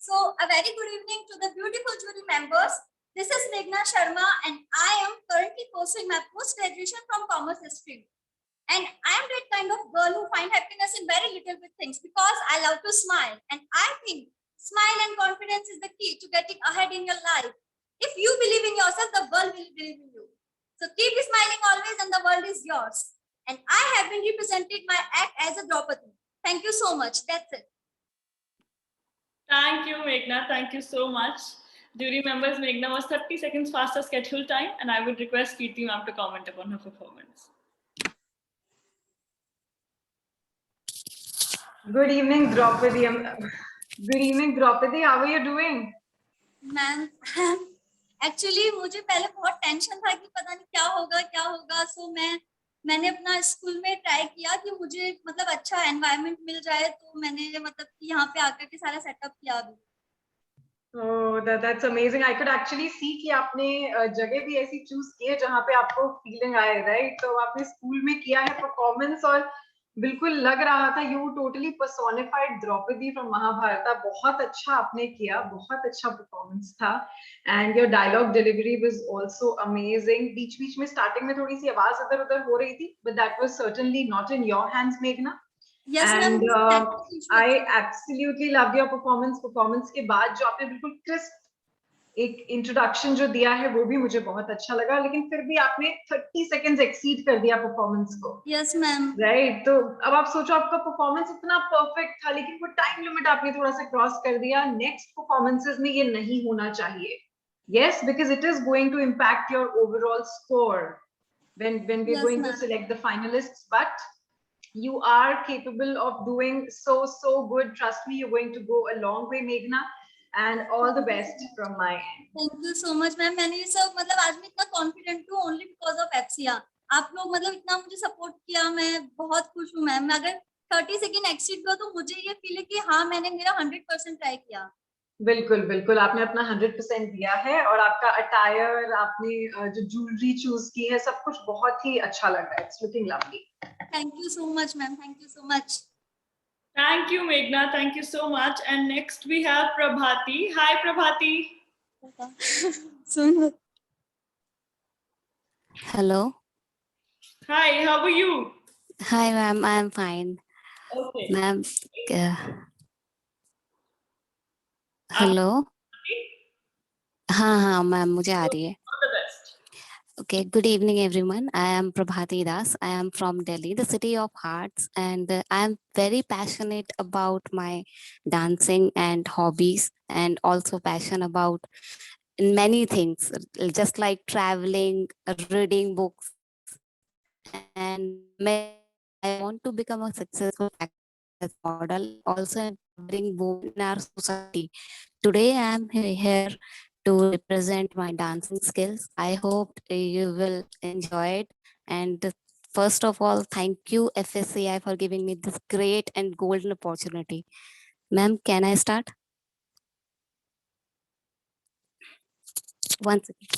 So a very good evening to the beautiful jury members. This is Meghna Sharma and I am currently pursuing my post-graduation from Commerce History. And I am that kind of girl who find happiness in very little bit things because I love to smile. And I think smile and confidence is the key to getting ahead in your life. If you believe in yourself, the world will believe in you. So keep smiling always and the world is yours. And I have been represented my act as a Draupadi. Thank you so much. That's it. Thank you, Meghna. Thank you so much. Jury members, Meghna was 30 seconds faster schedule time, and I would request Kirti ma'am to comment upon her performance. Good evening, Draupadi. Good evening, Draupadi. How are you doing? Ma'am actually मुझे पहले बहुत tension था कि पता नहीं क्या होगा सो मैंने अपना स्कूल में ट्राई किया कि मुझे मतलब अच्छा एनवायरनमेंट मिल जाए, तो मैंने मतलब यहाँ पे आकर के सारा सेटअप किया अभी। Oh, that's amazing. I could actually see कि आपने जगह भी ऐसी चूज की है जहाँ पे आपको फीलिंग आए, राइट? तो आपने स्कूल में किया है परफॉर्मेंस और बिल्कुल लग रहा था you totally personified Draupadi from Mahabharat. बहुत अच्छा आपने किया, बहुत अच्छा परफॉर्मेंस था and your dialogue delivery was also amazing. बीच में स्टार्टिंग में थोड़ी सी आवाज इधर उधर हो रही थी, but that was certainly not in your hands, मेघना। Yes, and I absolutely loved your performance के बाद जो आपने बिल्कुल क्रिस्प एक इंट्रोडक्शन जो दिया है वो भी मुझे बहुत अच्छा लगा, लेकिन फिर भी आपने 30 सेकंड्स एक्सीड कर दिया परफॉर्मेंस को। Yes ma'am. राइट, तो अब आप सोचो आपका परफॉर्मेंस इतना परफेक्ट था लेकिन वो टाइम लिमिट आपने थोड़ा सा क्रॉस कर दिया। नेक्स्ट परफॉर्मेंसेस में ये नहीं होना चाहिए। Yes, because it is going to impact your overall score when we're Yes, going to ma'am. select the finalists, but you are capable of doing so good. Trust me, you're going to go a long way, Meghna, and all the best from my end. Thank you so much ma'am. मैंने ये सब मतलब आज मैं इतना confident हूँ only because of एफसीआ। आप लोग मतलब इतना मुझे सपोर्ट किया, मैं बहुत खुश हूँ मैम। अगर 30 सेकंड एक्सीड हुआ तो मुझे ये फील है कि हाँ मैंने मेरा 100% ट्राई किया। बिल्कुल आपने अपना 100% दिया है और आपका अटायर, आपने जो ज्वेलरी चूज की है, सब कुछ बहुत ही अच्छा लग रहा है। It's looking lovely. Thank you so much ma'am, thank you so much. Thank you, Meghna. Thank you so much. And next we have Prabhati. Hi, Prabhati. Hello. Hi, how are you? Hi, ma'am. I'm fine. Okay. Ma'am, hello. हाँ, ma'am, मुझे आ रही है. All the best. Okay, good evening, everyone. I am Prabhati Das. I am from Delhi, the city of hearts, and I am very passionate about my dancing and hobbies, and also passionate about many things, just like traveling, reading books, and I want to become a successful actress model, also empowering women in our society. Today, I am here to represent my dancing skills. I hope you will enjoy it. And first of all, thank you, FSCI, for giving me this great and golden opportunity. Ma'am, can I start? Once again.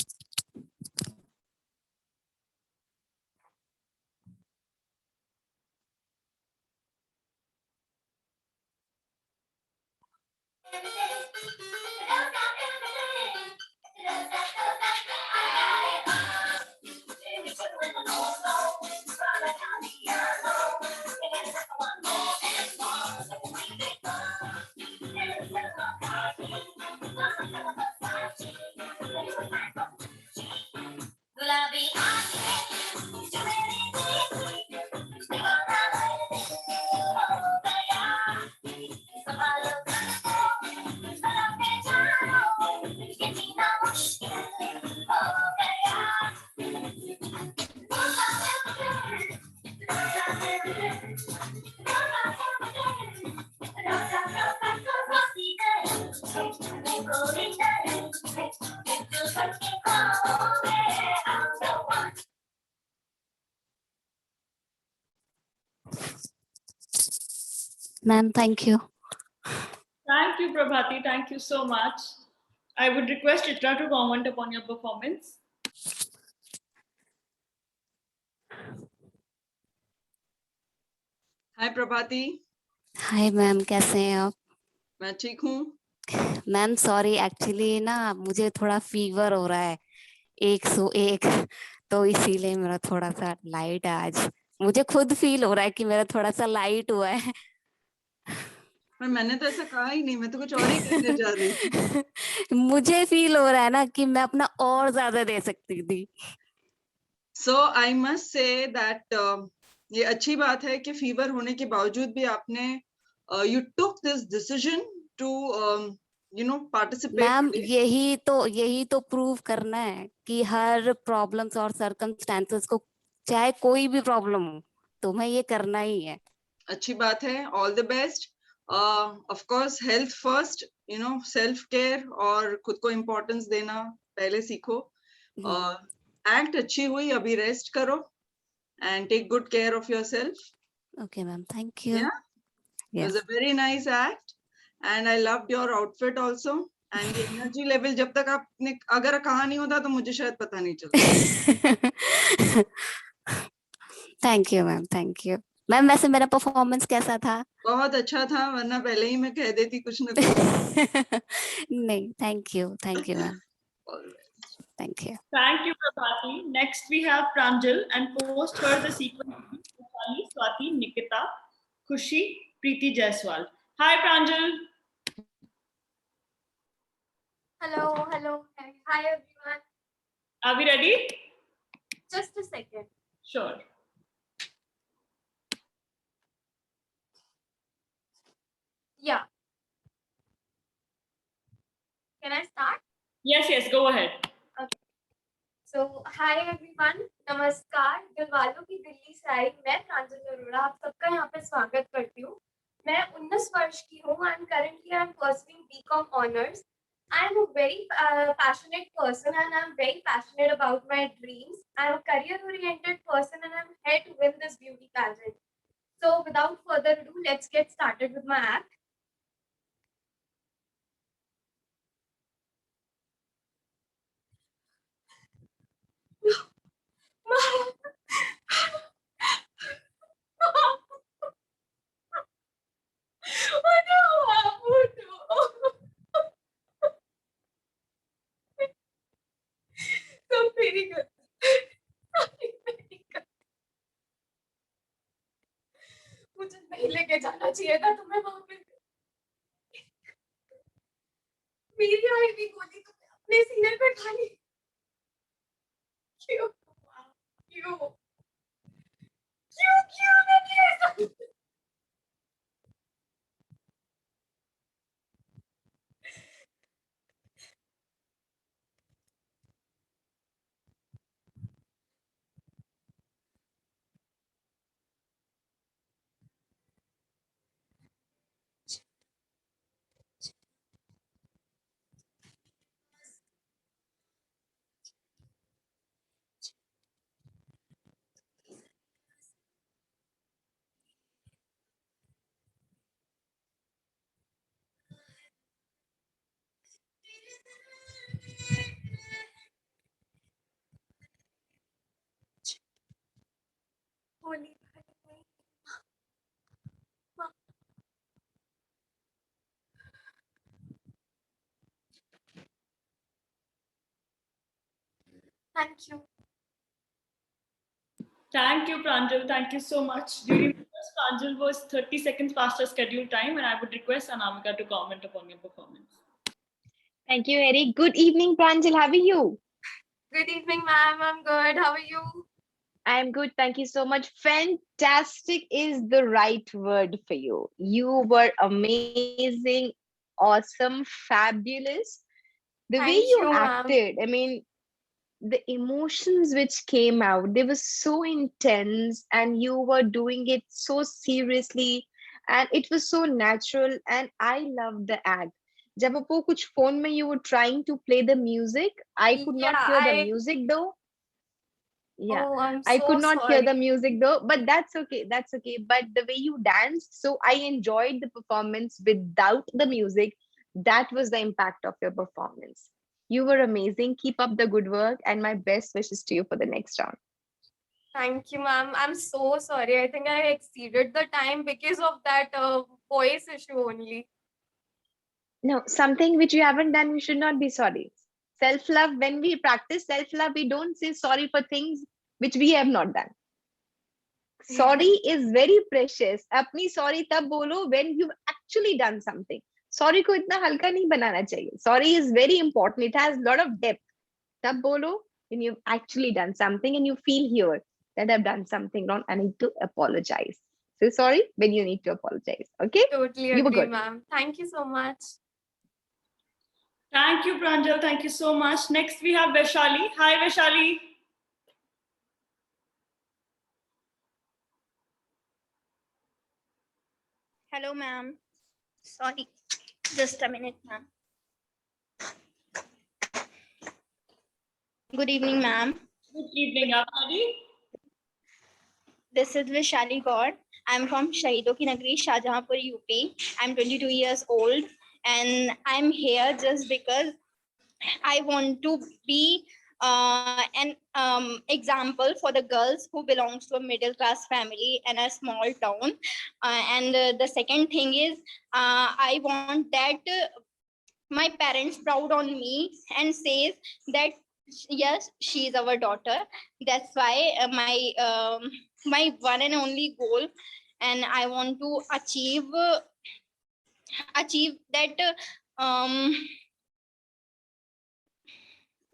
Ma'am, thank you. Thank you, Prabhati. Thank you so much. I would request Chitra to comment upon your performance. Hi Prabhati. Hi, ma'am. कैसे हैं आप? मैं ठीक हूँ. Ma'am sorry, actually ना मुझे थोड़ा fever हो रहा है 101, तो इसीलिए मेरा थोड़ा सा लाइट है आज. मुझे खुद फील हो रहा है कि मेरा थोड़ा सा लाइट हुआ है. पर मैंने तो ऐसा कहा ही नहीं, मैं तो कुछ और ही कहने जा रही थी. मुझे फील हो रहा है ना कि मैं अपना और ज्यादा दे सकती थी. So I must say that ये अच्छी बात है कि फीवर होने के बावजूद भी आपने you took this decision to participate. Ma'am यही तो प्रूव करना है कि हर प्रॉब्लम्स और सर्कमस्टेंसेस को, चाहे कोई भी प्रॉब्लम हो, तुम्हें ये करना ही है. अच्छी बात है. All the best. Of course health first, self care और खुद को इम्पोर्टेंस देना पहले सीखो. एक्ट अच्छी हुई, अभी रेस्ट करो and take good care of yourself. Okay, ma'am. Thank you. Yeah. It was a very nice act and I loved your outfit also. And the energy level जब तक आपने अगर कहा नहीं होता तो मुझे शायद पता नहीं चलता. Thank you, ma'am. Thank you. Ma'am वैसे मेरा परफॉर्मेंस कैसा था? बहुत अच्छा था, वरना पहले ही मैं कह देती कुछ ना कुछ. नहीं, thank you ma'am. Thank you. Thank you, Prabhati. Next we have Pranjal, and post her the sequence Swati, Nikita, Khushi, Preeti Jaiswal. Hi, Pranjal. Hello. Hi, everyone. Are we ready? Just a second. Sure. Yeah. Can I start? Yes, go ahead. Okay. So, hi everyone. नमस्कार. दिलवालों की दिल्ली से आई मैं प्रांजल अरोड़ा आप सबका यहाँ पे स्वागत करती हूँ. मैं 19 वर्ष की हूँ and currently I'm pursuing BCom honors. I'm a very passionate person and I'm very passionate about my dreams. I'm a career-oriented person and I'm here to win this beauty pageant. So, without further ado, let's get started with my act. नहीं लेके जाना चाहिए था तुम्हें वहां पे। मेरी आई हुई गोली तुमने अपने सीने पे ठानी। क्यों क्यों क्यों क्यों मैंने ऐसा गोली thank you. Thank you, Pranjal. Thank you so much. During this, Pranjal was 30 seconds past her scheduled time, and I would request Anamika to comment upon your performance. Thank you, Eric. Good evening, Pranjal. How are you? Good evening, ma'am. I'm good. How are you? I'm good. Thank you so much. Fantastic is the right word for you. You were amazing, awesome, fabulous. The way Thank you you, ma'am. acted, I mean, the emotions which came out, they were so intense, and you were doing it so seriously, and it was so natural, and I loved the act. जब वो कुछ phone में you were trying to play the music, I could not Yeah, hear the music though. Yeah, Oh, I'm I could so not hear the sorry. music though, but that's okay. That's okay. But the way you danced, so I enjoyed the performance without the music. That was the impact of your performance. You were amazing. Keep up the good work, and my best wishes to you for the next round. Thank you, ma'am. I'm so sorry. I think I exceeded the time because of that voice issue only. No, something which you haven't done, we should not be sorry. Self-love, when we practice self-love, we don't say sorry for things which we have not done. Sorry is very precious. अपनी sorry तब बोलो when you've actually done something. Sorry को इतना हल्का नहीं बनाना चाहिए. Sorry is very important. It has a lot of depth. तब बोलो when you've actually done something and you feel here that I've done something wrong. I need to apologize. So sorry when you need to apologize. Okay? Totally You were agree, good. ma'am. Thank you so much. Thank you, Pranjal. Thank you so much. Next, we have Vaishali. Hi, Vaishali. Hello, ma'am. Sorry, just a minute, ma'am. Good evening, ma'am. Good evening, Apadi. This is Vishali Gaur. I'm from Shahido Ki Nagri, Shahjahanpur, UP. I'm 22 years old, and I'm here just because I want to be an example for the girls who belongs to a middle class family in a small town. The second thing is I want that my parents proud on me and says that yes, she is our daughter. That's why my one and only goal, and I want to achieve that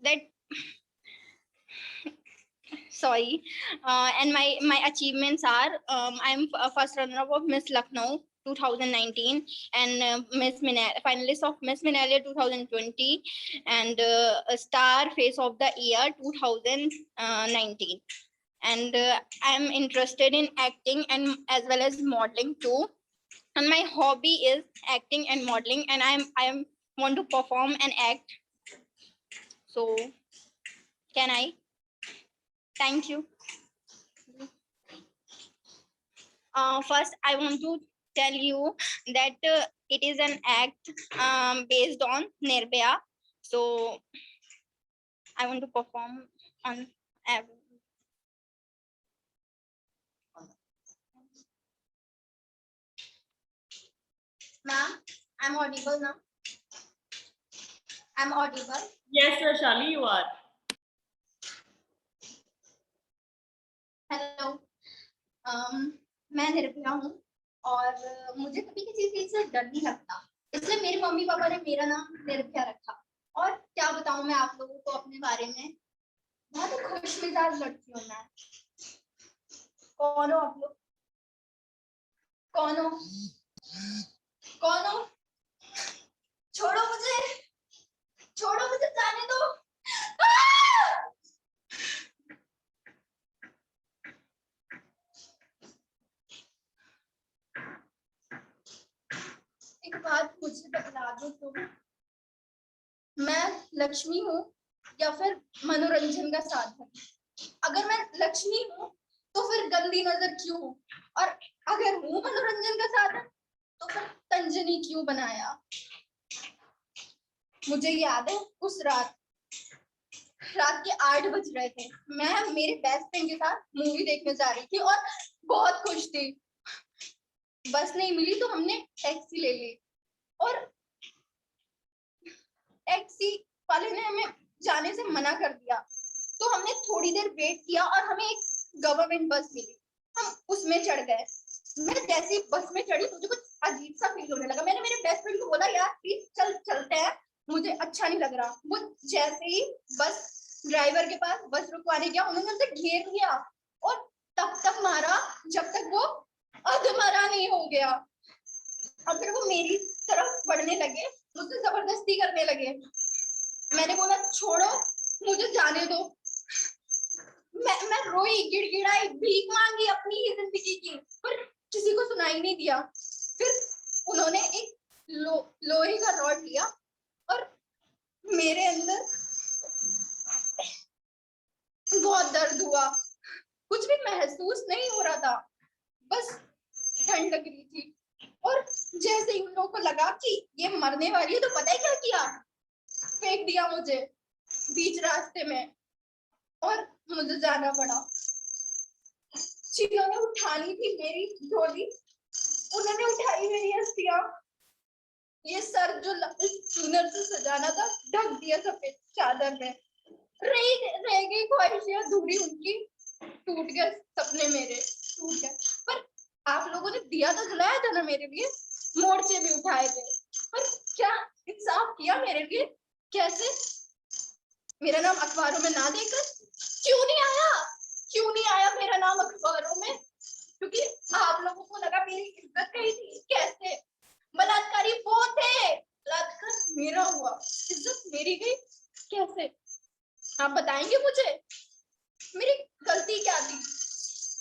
that sorry and my achievements are I'm a first runner up of Miss Lucknow 2019 and finalist of Miss Minalia 2020 and a star face of the year 2019, and I'm interested in acting and as well as modeling too, and my hobby is acting and modeling, and I want to perform and act. So can I? Thank you. First, I want to tell you that it is an act based on Nirbhaya. So I want to perform on every. Ma'am, I'm audible now. I'm audible. Yes, Vaishali, you are. Hello मैं निर्भया हूँ और मुझे कभी किसी चीज से डर नहीं लगता, इसलिए मेरे मम्मी पापा ने मेरा नाम निर्भया रखा। और क्या बताऊं मैं आप लोगों को अपने बारे में, बहुत खुश मिजाज लड़की हूँ मैं। कौन हो आप लोग? कौन हो? कौन हो? छोड़ो मुझे, छोड़ो मुझे, जाने दो। एक बात मुझे बता दो तुम, मैं लक्ष्मी हूँ या फिर मनोरंजन का साधन? अगर मैं लक्ष्मी हूँ तो फिर गंदी नजर क्यों हूँ, और अगर हूँ मनोरंजन का साधन तो फिर तंजनी क्यों बनाया? मुझे याद है उस रात के 8 बज रहे थे, मैं मेरे बेस्ट फ्रेंड के साथ मूवी देखने जा रही थी और बहुत खुश थी। बस नहीं मिली तो हमने टैक्सी ले ली, और टैक्सी वाले ने हमें जाने से मना कर दिया, तो हमने थोड़ी देर वेट किया और हमें एक गवर्नमेंट बस मिली, हम उसमें चढ़ गए। मैं जैसे ही बस में चढ़ी मुझे कुछ अजीब सा फील होने लगा। मैंने मेरे बेस्ट फ्रेंड को बोला, यार प्लीज चलते हैं, मुझे अच्छा नहीं लग रहा। वो जैसे ही बस ड्राइवर के पास बस रुकवाने गया, उन्होंने उसे घेर लिया और तब तक मारा जब तक वो अधमरा नहीं हो गया, और फिर वो मेरी तरफ बढ़ने लगे, मुझसे जबरदस्ती करने लगे। मैंने बोला छोड़ो मुझे जाने दो। मैं रोई, गिड़गिड़ाई, भीख मांगी अपनी ही जिंदगी की, पर किसी को सुनाई नहीं दिया। फिर उन्होंने एक लोहे का रॉड लिया और मेरे अंदर बहुत दर्द हुआ, कुछ भी महसूस नहीं हो रहा था, बस ठंड लग रही थी। और जैसे ही उन लोगों को लगा कि ये मरने वाली है, तो पता है क्या किया? फेंक दिया मुझे बीच रास्ते में और मुझे जाना पड़ा। जिन्होंने उठानी थी मेरी झोली, उन्होंने उठाई मेरी अस्थियां। ये सर जो चूनर से सजाना था ढक दिया सफेद चादर में। रह गई ख्वाहिशें अधूरी उनकी, टूट गए सपने मेरे, टूट गए। पर आप लोगों ने दिया तो जलाया था ना मेरे लिए, मोर्चे भी उठाए थे, पर क्या इंसाफ किया मेरे लिए? कैसे? मेरा नाम अखबारों में ना देकर क्यों नहीं आया? क्यों नहीं आया मेरा नाम अखबारों में? क्योंकि आप लोगों को लगा मेरी इज्जत गई थी। कैसे? बलात्कारी वो थे, बलात्कार मेरा हुआ, इज्जत मेरी गई। कैसे? आप बताएंगे मुझे मेरी गलती क्या थी?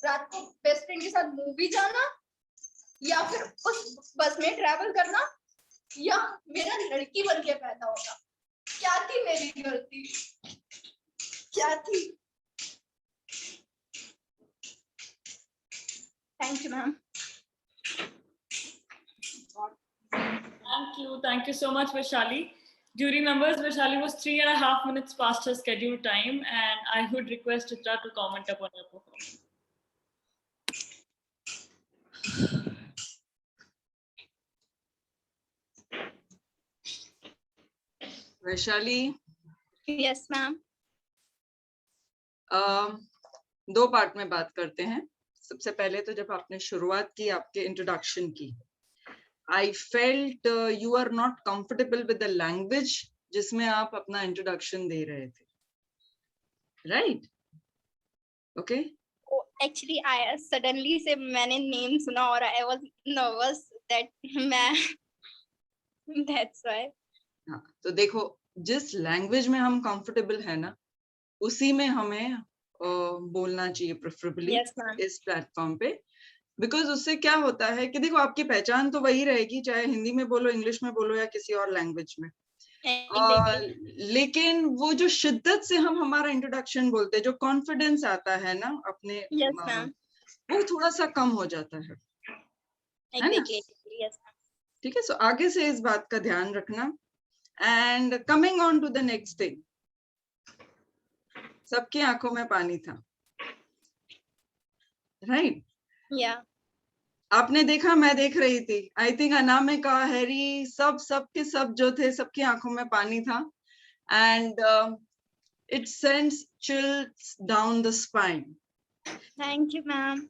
रात को बेस्ट फ्रेंड के साथ मूवी जाना, या फिर उस बस में ट्रैवल करना, या मेरा लड़की बन के पैदा होना? क्या थी मेरी गलती? क्या थी? Thank you ma'am. Thank you so much, Vaishali. Jury members, Vaishali was 3.5 minutes past her scheduled time, and I would request Chitra to comment upon her performance. Vaishali. Yes ma'am. दो पार्ट में बात करते हैं। सबसे पहले तो जब आपने शुरुआत की आपके इंट्रोडक्शन की, I felt you are not comfortable with the language जिसमें आप अपना इंट्रोडक्शन दे रहे थे, right? Okay. Actually, I suddenly से मैंने नेम सुना और I was nervous that मैं that's why. हाँ, तो देखो जिस लैंग्वेज में हम कंफर्टेबल है ना, उसी में हमें बोलना चाहिए प्रेफरेबली इस प्लेटफॉर्म पे, बिकॉज उससे क्या होता है कि देखो आपकी पहचान तो वही रहेगी, चाहे हिंदी में बोलो, इंग्लिश में बोलो या किसी और लैंग्वेज में। लेकिन वो जो शिद्दत से हम हमारा इंट्रोडक्शन बोलते हैं, जो कॉन्फिडेंस आता है ना अपने, वो थोड़ा सा कम हो जाता है ना? ठीक है, सो आगे से इस बात का ध्यान रखना। And coming on to the next thing, सबकी आंखों में पानी था, राइट? आपने देखा, मैं देख रही थी। आई थिंक अनामिका, हैरी, सब जो थे, सबकी आंखों में पानी था। And it sends chills down the spine. Thank you ma'am.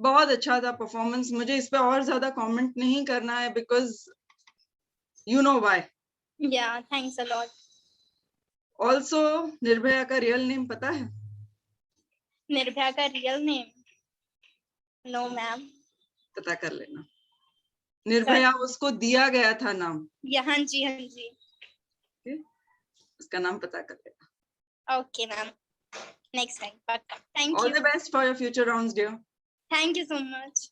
बहुत अच्छा था परफॉर्मेंस. मुझे इस पे और ज्यादा कमेंट नहीं करना है because you know why. Yeah, thanks a lot. Also Nirbhaya का रियल नेम पता है? निर्भया का रियल नेम? No ma'am. पता कर लेना. निर्भया उसको दिया गया था नाम. हाँ जी, हाँ जी. उसका नाम पता कर लेना. Okay, ma'am. Next time. Paka. Thank All you. the best for your future rounds, dear. Thank you so much.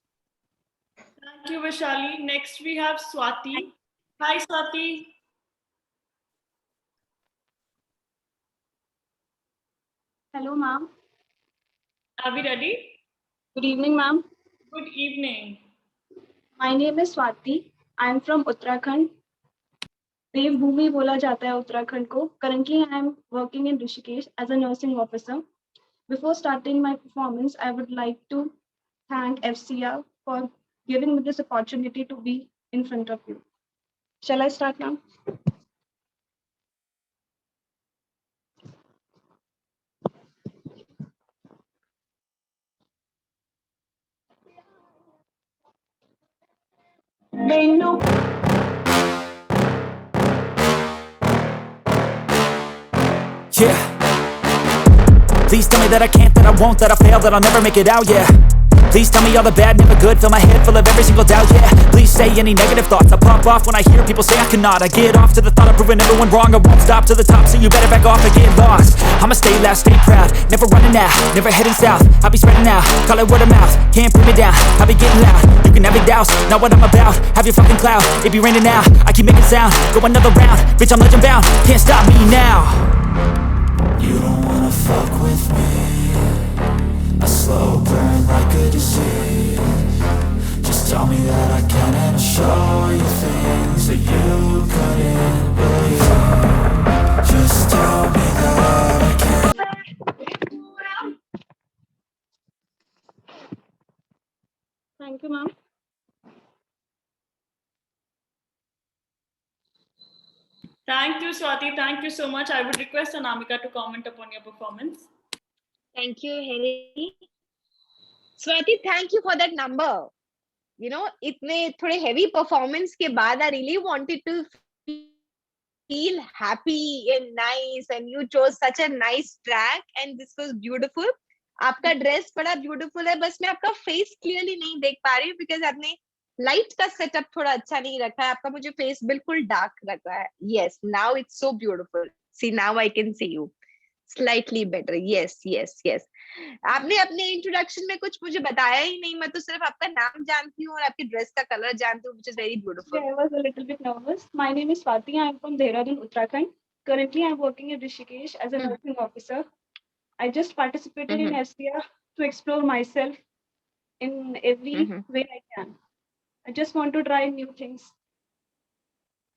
Thank you, Vaishali. Next, we have Swati. Hi, Swati. Hello, ma'am. Are we ready? Good evening, ma'am. Good evening. My name is Swati. I am from Uttarakhand. देवभूमि बोला जाता है उत्तराखंड को. Currently, I am working in Rishikesh as a nursing officer. Before starting my performance, I would like to thank FCR for giving me this opportunity to be in front of you. Shall I start now? They know. Yeah. Please tell me that I can't, that I won't, that I fail, that I'll never make it out, yeah. Please tell me all the bad, never good, fill my head full of every single doubt, yeah. Please say any negative thoughts, I pop off when I hear people say I cannot. I get off to the thought of proving everyone wrong, I won't stop to the top, so you better back off and get lost. I'ma stay loud, stay proud, never running out, never heading south. I'll be spreading out, call it word of mouth, can't put me down, I'll be getting loud. You can have your doubts, not what I'm about, have your fucking clout, it be raining now, I keep making sound, go another round, bitch I'm legend bound, can't stop me now. You don't wanna fuck with me, a slow burn like a disease. Just tell me that I can and I'll show you things that you couldn't believe. Just tell me that I can. Thank you, ma'am. Thank you, Swati. Thank you so much. I would request Anamika to comment upon your performance. Thank you, Harry. Swati, thank you for that number. You know, itne thode heavy performance ke baad, I really wanted to feel happy and nice, and you chose such a nice track, and this was beautiful. आपका dress बड़ा beautiful है, बस मैं आपका face clearly नहीं देख पा रही हूँ बिकॉज आपने लाइट का सेटअप थोड़ा अच्छा नहीं रखा है. आपका मुझे फेस बिल्कुल डार्क लग रहा है. Yes, now it's so beautiful. See now I can see you slightly better. Yes yes yes. आपने अपने इंट्रोडक्शन में कुछ मुझे बताया ही नहीं. मैं तो सिर्फ आपका नाम जानती हूँ और आपकी ड्रेस का कलर जानती हूँ, which is very beautiful. I was a little bit nervous. My name is Swati. I am from Dehradun, Uttarakhand. Currently, I am working in Rishikesh as a nursing officer. I just participated in FCR to explore myself in every way I can. I just want to try new things.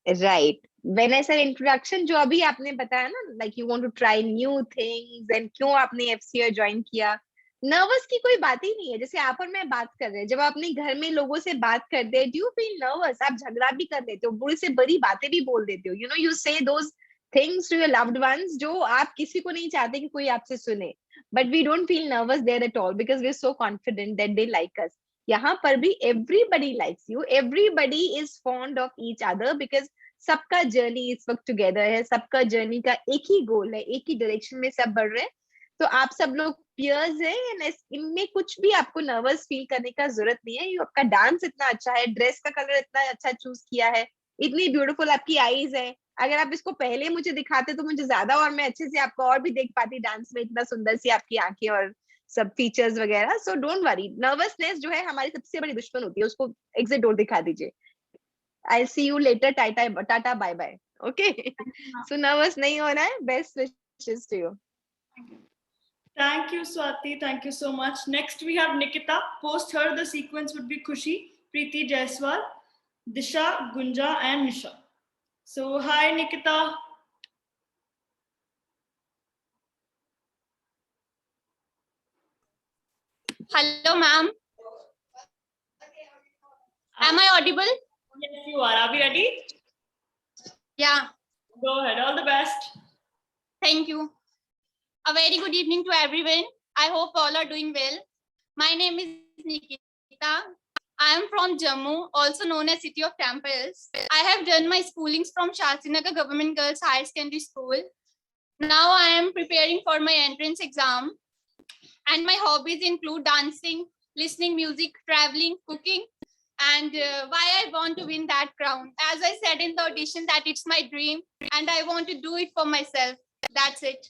Right. When I said introduction, जो अभी आपने बताया ना, like you want to try new things and क्यों आपने FCR join किया, nervous की कोई बात ही नहीं है. जैसे आप और मैं बात कर रहे हैं, जब आप अपने घर में लोगों से बात करते हैं, do you feel nervous? आप झगड़ा भी कर लेते हो, बुरी से बड़ी बातें भी बोल देते हो. You know, you say those things to your loved ones जो आप किसी को नहीं चाहते कि कोई आपसे सुने. But we don't feel nervous there at all because we're so confident that they like us. यहाँ पर भी everybody likes you, everybody is fond of each other because सबका जर्नी इस वक्त टुगेदर है. सबका जर्नी का एक ही गोल है, एक ही डायरेक्शन में सब बढ़ रहे हैं. तो आप सब लोग पियर्स हैं, इनमें कुछ भी आपको नर्वस फील करने का जरूरत नहीं है. आपका डांस इतना अच्छा है, ड्रेस का कलर इतना अच्छा चूज किया है, इतनी ब्यूटीफुल आपकी आईज है. अगर आप इसको पहले मुझे दिखाते तो मुझे ज्यादा और मैं अच्छे से आपको और भी देख पाती डांस में. इतना सुंदर सी आपकी आंखें और सब फीचर्स वगैरह. So don't worry. नर्वसनेस जो है हमारी सबसे बड़ी दुश्मन होती है, उसको एग्जिट डोर दिखा दीजिए. I'll see you later. Tata, bye bye. Okay. So nervous nahi hona hai. Best wishes to you. Thank you, Swati. Thank you so much. Next, we have Nikita. Post her, the sequence would be Khushi, Preeti Jaiswal, Disha, Gunja, and Nisha. So, hi, Nikita. Hello, ma'am. Am I audible? Yes, you are. Are we ready? Yeah. Go ahead. All the best. Thank you. A very good evening to everyone. I hope all are doing well. My name is Nikita. I am from Jammu, also known as City of Temples. I have done my schoolings from Shastinagar Government Girls Higher Secondary School. Now I am preparing for my entrance exam. And my hobbies include dancing, listening music, traveling, cooking, and why I want to win that crown. As I said in the audition that it's my dream and I want to do it for myself. That's it.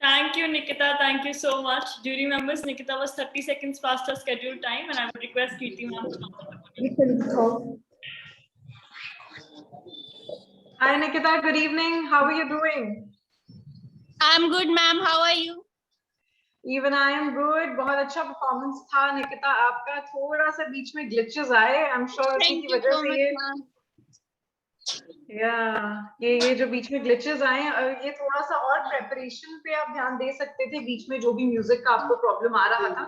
Thank you, Nikita. Thank you so much. Jury members, Nikita was 30 seconds past her scheduled time, and I would request Kirti ma'am to come. Hi, Nikita. Good evening. How are you doing? I'm good, ma'am. How are you? Even I am good. बहुत अच्छा performance था, Nikita. आपका थोड़ा सा बीच में glitches आए. I'm sure उसी की वजह से ये ये जो बीच में glitches आए, ये थोड़ा सा और preparation पे आप ध्यान दे सकते थे. बीच में जो भी music का आपको problem आ रहा था.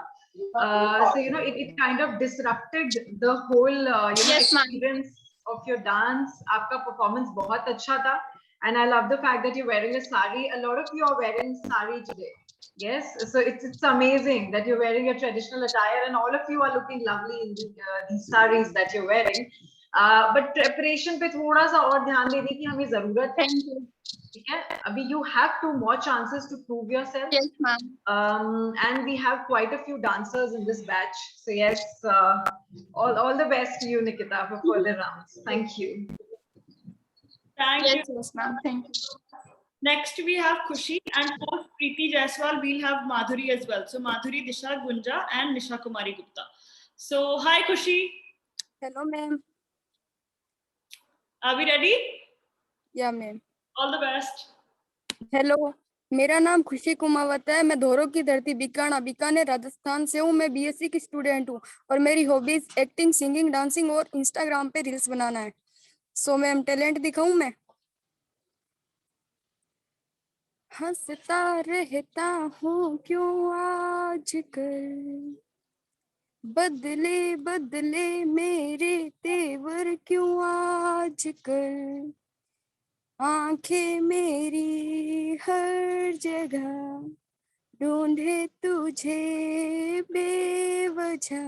So you know it kind of disrupted the whole experience of your dance. आपका performance बहुत अच्छा था, and I love the fact that you're wearing a sari. A lot of you are wearing sari today. Yes, so it's amazing that you're wearing your traditional attire, and all of you are looking lovely in these saris that you're wearing. But preparation पे थोड़ा सा और ध्यान देने की हमें जरूरत है. ठीक है, अभी you have 2 more chances to prove yourself. Yes, ma'am. And we have quite a few dancers in this batch. So yes, all the best to you, Nikita, for further rounds. Thank you. Thank you. Yes, ma'am. Thank you. Next, we have Khushi, and post Preeti Jaiswal, we'll have Madhuri as well. So Madhuri, Disha, Gunja, and Nisha Kumari Gupta. So hi, Khushi. Hello, ma'am. Are we ready? Yeah, ma'am. All the best. Hello. मेरा नाम खुशी कुमावत है. मैं धोरो की धरती बीकानेर राजस्थान से हूँ. मैं बीएससी की स्टूडेंट हूँ और मेरी हॉबीज एक्टिंग, सिंगिंग, डांसिंग और इंस्टाग्राम पे रील्स बनाना है. सो मैम टैलेंट दिखाऊं मैं? हंसता रहता हूँ क्यों आजकल, बदले बदले मेरे तेवर क्यों आजकल, आंखें मेरी हर जगह ढूंढे तुझे बेवजह,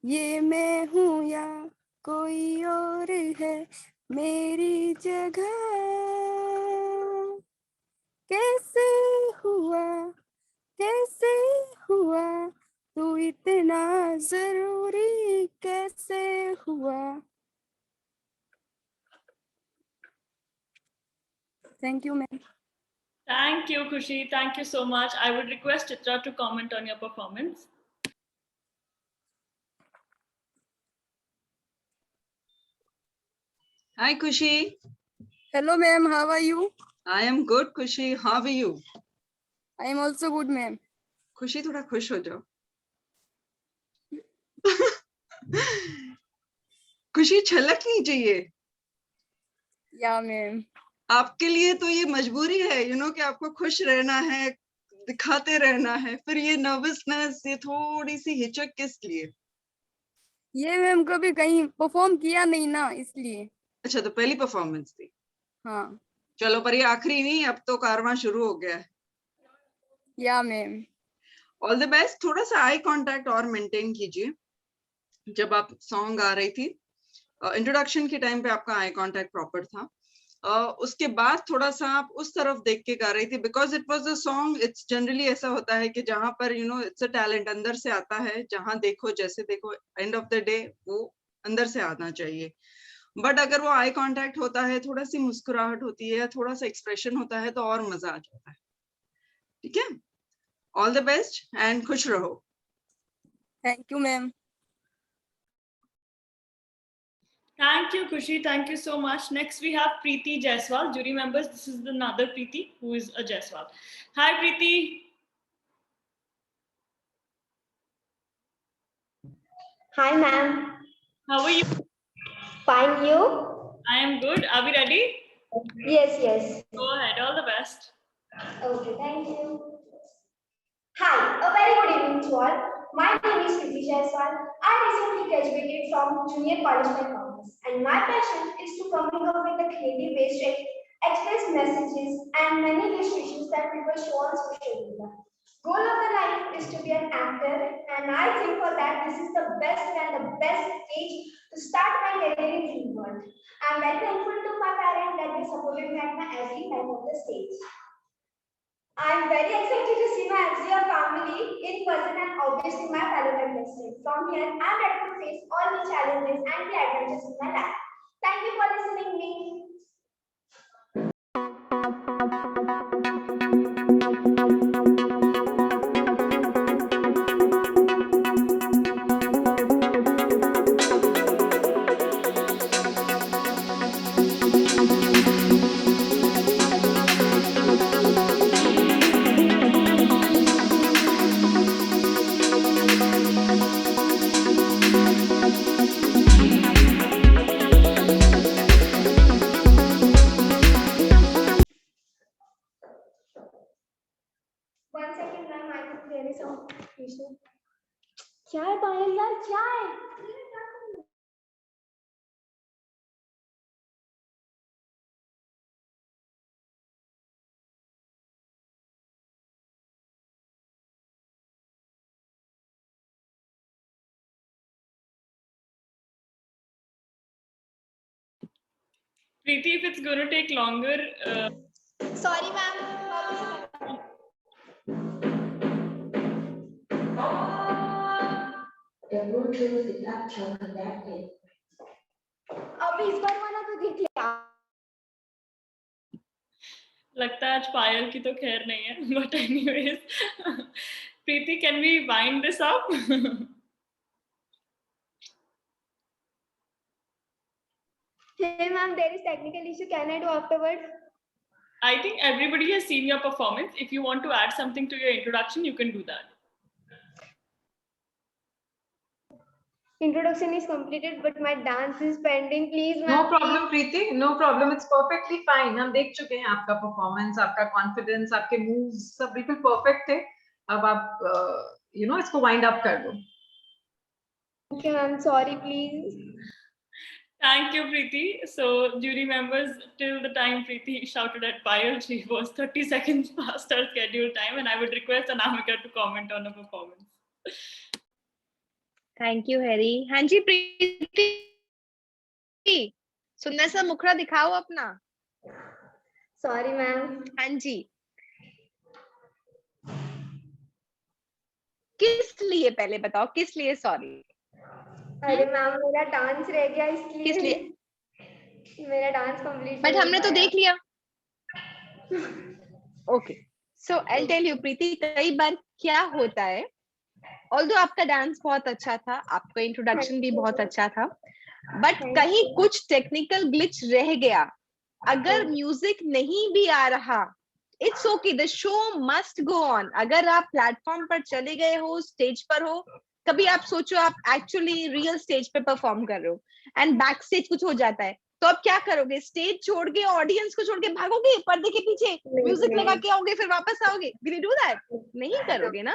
ये मैं हूँ या कोई और है मेरी जगह, कैसे हुआ तू इतना जरूरी, कैसे हुआ? Thank you, ma'am. Thank you, Khushi. Thank you so much. I would request Chitra to comment on your performance. Hi, Khushi. Hello, ma'am. How are you? I am good, Khushi. How are you? I am also good, ma'am. खुशी थोड़ा खुश हो जाओ. खुशी छलकनी चाहिए. Yeah, ma'am. आपके लिए तो ये मजबूरी है, कि आपको खुश रहना है, दिखाते रहना है, फिर ये नर्वसनेस, ये थोड़ी सी हिचक किस लिए? ये मैम कभी कहीं परफॉर्म किया नहीं ना, इसलिए। अच्छा, तो पहली परफॉर्मेंस थी। हाँ। चलो, पर ये आखिरी नहीं, अब तो कारवां शुरू हो गया है। या मैम। All the best. थोड़ा सा आई कांटेक्ट और मेंटेन कीजिए। जब आप सॉन्ग गा रही थी, इंट्रोडक्शन के टाइम पे आपका आई कांटेक्ट प्रॉपर था। उसके बाद थोड़ा सा आप उस तरफ देख के गा रही थी, because it was a song. It's generally ऐसा होता है कि जहां पर इट्स अ टैलेंट अंदर से आता है, जहां देखो जैसे देखो, एंड ऑफ द डे वो अंदर से आना चाहिए। बट अगर वो आई कांटेक्ट होता है, थोड़ा सी मुस्कुराहट होती है, थोड़ा सा एक्सप्रेशन होता है, तो और मजा आ जाता है। ठीक है, ऑल द बेस्ट एंड खुश रहो। Thank you ma'am. Thank you, Khushi. Thank you so much. Next, we have Preeti Jaiswal, jury members. This is another Preeti who is a Jaiswal. Hi, Preeti. Hi, ma'am. How are you? Fine, you? I am good. Are we ready? Yes, yes. Go ahead. All the best. Okay, thank you. Hi, a very good evening to all. My name is Preeti Jaiswal. I recently graduated from Junior College by Commerce, and my passion is to coming up with a creative ways to express messages and many illustrations that people show on social media. Goal of the life is to be an actor, and I think for that this is the best stage to start my career in film world. I am very thankful to my parents that they supported me at my every time of the stage. I am very excited to see my FCR family in person and obviously my fellow contestants. From here, I am ready to face all the challenges and the adventures in my life. Thank you for listening me. One second, ma'am. I think there is some issue. क्या है पायल यार, क्या है? Preeti, if it's going to take longer. Sorry, ma'am. The Bluetooth is actually connected. अब इस बार वाला तो देख लिया. लगता है आज पायल की तो खैर नहीं है, but anyways, Preeti, can we wind this up? Hey, ma'am, there is technical issue. Can I do afterwards? I think everybody has seen your performance. If you want to add something to your introduction, you can do that. Introduction is completed, but my dance is pending. Please, ma'am. No problem, Preeti. No problem. It's perfectly fine. हम देख चुके हैं आपका performance, आपका confidence, आपके moves सब बिल्कुल perfect थे. अब आप इसको wind up कर दो. Okay, ma'am. Sorry, please. Thank you, Preeti. So, jury members, till the time Preeti shouted at Payal, she was 30 seconds past her scheduled time, and I would request Anamika to comment on her performance. Thank you Harry. हाँ जी प्रीति, सुंदर सा मुखड़ा दिखाओ अपना। Sorry ma'am. हाँ जी, किस लिए पहले बताओ, किस लिए सॉरी? अरे मैम मेरा डांस रह गया इसलिए। किस लिए? मेरा डांस कंप्लीट। बट हमने तो देख लिया। Okay, so I tell you Preeti, कई बार क्या होता है, ऑल्दो आपका डांस बहुत अच्छा था, आपका इंट्रोडक्शन भी बहुत अच्छा था, बट कहीं कुछ टेक्निकल ग्लिच रह गया। अगर म्यूजिक नहीं भी आ रहा, it's okay, the show must go on. अगर आप प्लेटफॉर्म पर चले गए हो, स्टेज पर हो, कभी आप सोचो आप एक्चुअली रियल स्टेज पे परफॉर्म कर रहे हो एंड बैक स्टेज कुछ हो जाता है, तो अब क्या करोगे? स्टेज छोड़ के, ऑडियंस को छोड़ के भागोगे पर्दे के पीछे, म्यूजिक लगा के आओगे, फिर वापस आओगे? Will you do that? नहीं करोगे ना।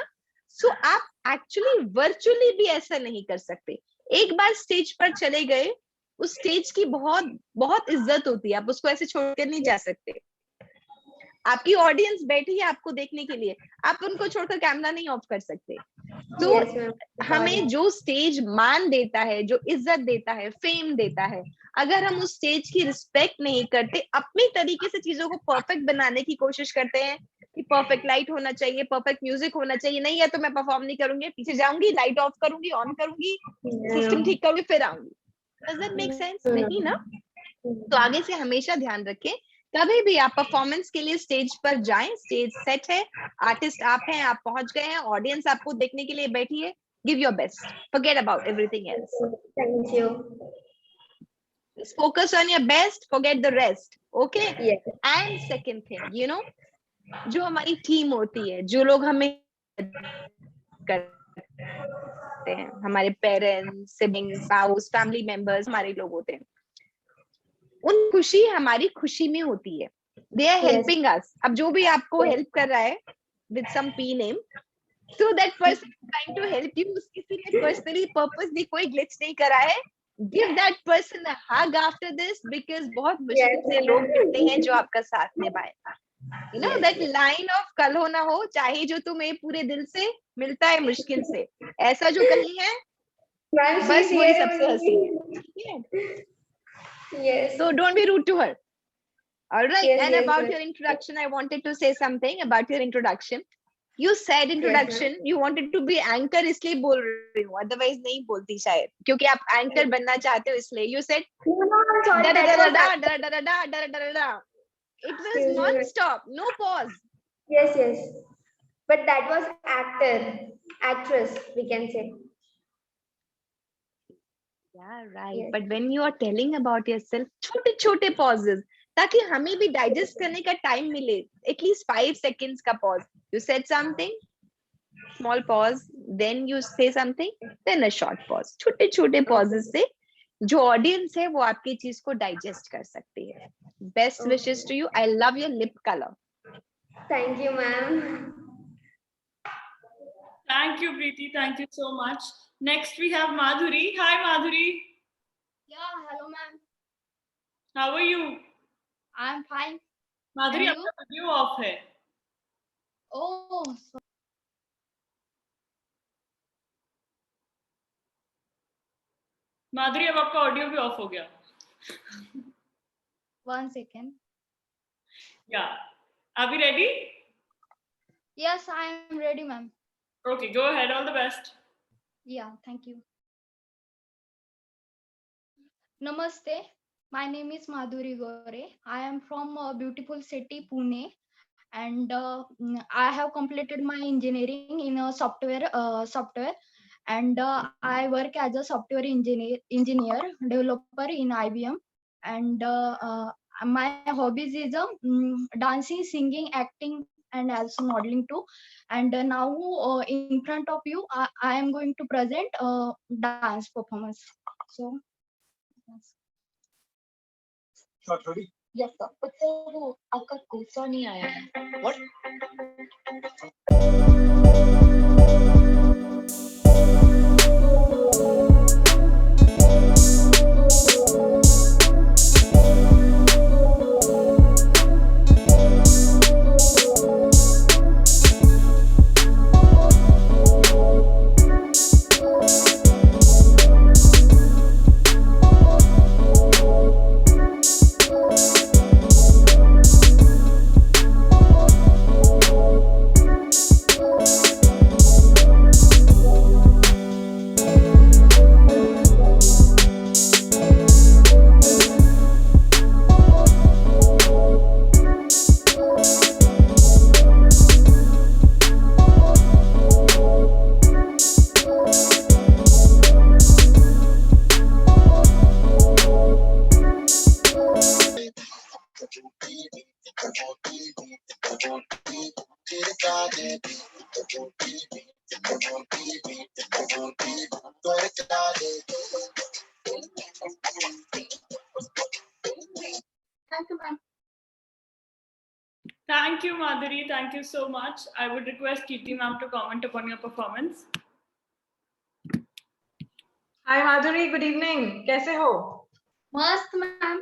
सो आप एक्चुअली वर्चुअली भी ऐसा नहीं कर सकते। एक बार स्टेज पर चले गए, उस स्टेज की बहुत बहुत इज्जत होती है, आप उसको ऐसे छोड़कर नहीं जा सकते। आपकी ऑडियंस बैठी है आपको देखने के लिए, आप उनको छोड़कर कैमरा नहीं ऑफ कर सकते। तो हमें जो स्टेज मान देता है, जो इज्जत देता है, फेम देता है, अगर हम उस स्टेज की रिस्पेक्ट नहीं करते, अपनी तरीके से चीजों को परफेक्ट बनाने की कोशिश करते हैं कि परफेक्ट लाइट होना चाहिए, परफेक्ट म्यूजिक होना चाहिए, नहीं है तो मैं परफॉर्म नहीं करूंगी, पीछे जाऊंगी, लाइट ऑफ करूंगी, ऑन करूंगी, सिस्टम ठीक करूंगी, फिर आऊंगी। Does that make sense? नहीं ना। तो आगे से हमेशा ध्यान रखें, कभी भी आप परफॉर्मेंस के लिए स्टेज पर जाएं, स्टेज सेट है, आर्टिस्ट आप हैं, आप पहुंच गए हैं, ऑडियंस आपको देखने के लिए बैठी है, give your best, forget about everything else. Thank you. Focus on your best, forget the rest, okay? Yes. And second thing, you know, जो हमारी टीम होती है, जो लोग हमें करते हैं, हमारे parents, siblings, spouse, family members, हमारे लोग होते हैं, उन खुशी हमारी खुशी में होती है। They are helping us. अब जो भी आपको हेल्प कर रहा है with some P name, so that person trying to help you, किसी ने पर्सनली पर्पसली कोई ग्लिच नहीं करा है, give that person a hug after this, because बहुत मुश्किल से लोग मिलते हैं जो आपका साथ निभाए। You know that line of कल हो ना हो, चाहे जो तुम्हें पूरे दिल से मिलता है मुश्किल से, ऐसा जो कहीं है बस वही सबसे हंसी। Yes. So don't be rude to her. All right. Yes, And yes, about yes. your introduction, I wanted to say something about your introduction. You said introduction, you wanted to be anchor, इसलिए बोल रही हूँ, otherwise नहीं बोलती शायद, क्योंकि आप anchor बनना चाहते हो इसलिए। You said sorry, da da that da was da da da da da da da da da. It was non-stop, no pause. Yes, yes. But that was actress, we can say. Yeah, right. Yes. But when you are telling about yourself, छोटे छोटे pauses, ताकि हमें भी digest करने का time मिले, at least 5 seconds का pause. You said something, small pause, then you say something, then a short pause. छोटे छोटे pauses से जो audience है वो आपकी चीज को digest कर सकती है। Best wishes to you. I love your lip color. Thank you, ma'am. Thank you, Preeti. Thank you so much. Next, we have Madhuri. Hi, Madhuri. Yeah, hello, ma'am. How are you? I'm fine. Madhuri, And you? आपका video of है। Oh, माधुरी, अब आपका audio भी of हो गया। 1 second. Yeah. Are we ready? Yes, I am ready, ma'am. Okay, go ahead. All the best. Yeah, thank you. Namaste. My name is Madhuri Gore. I am from beautiful city Pune, and I have completed my engineering in a software, and I work as a software engineer developer in IBM. And my hobbies is dancing, singing, acting, and also modeling too. And now in front of you, I am going to present dance performance. So. Yes, sir. But वो आपका गुस्सा नहीं आया है। What? Thank you, ma'am. Thank you, Madhuri. Thank you so much. I would request Kirti ma'am to comment upon your performance. Hi, Madhuri. Good evening. कैसे हो? मस्त ma'am.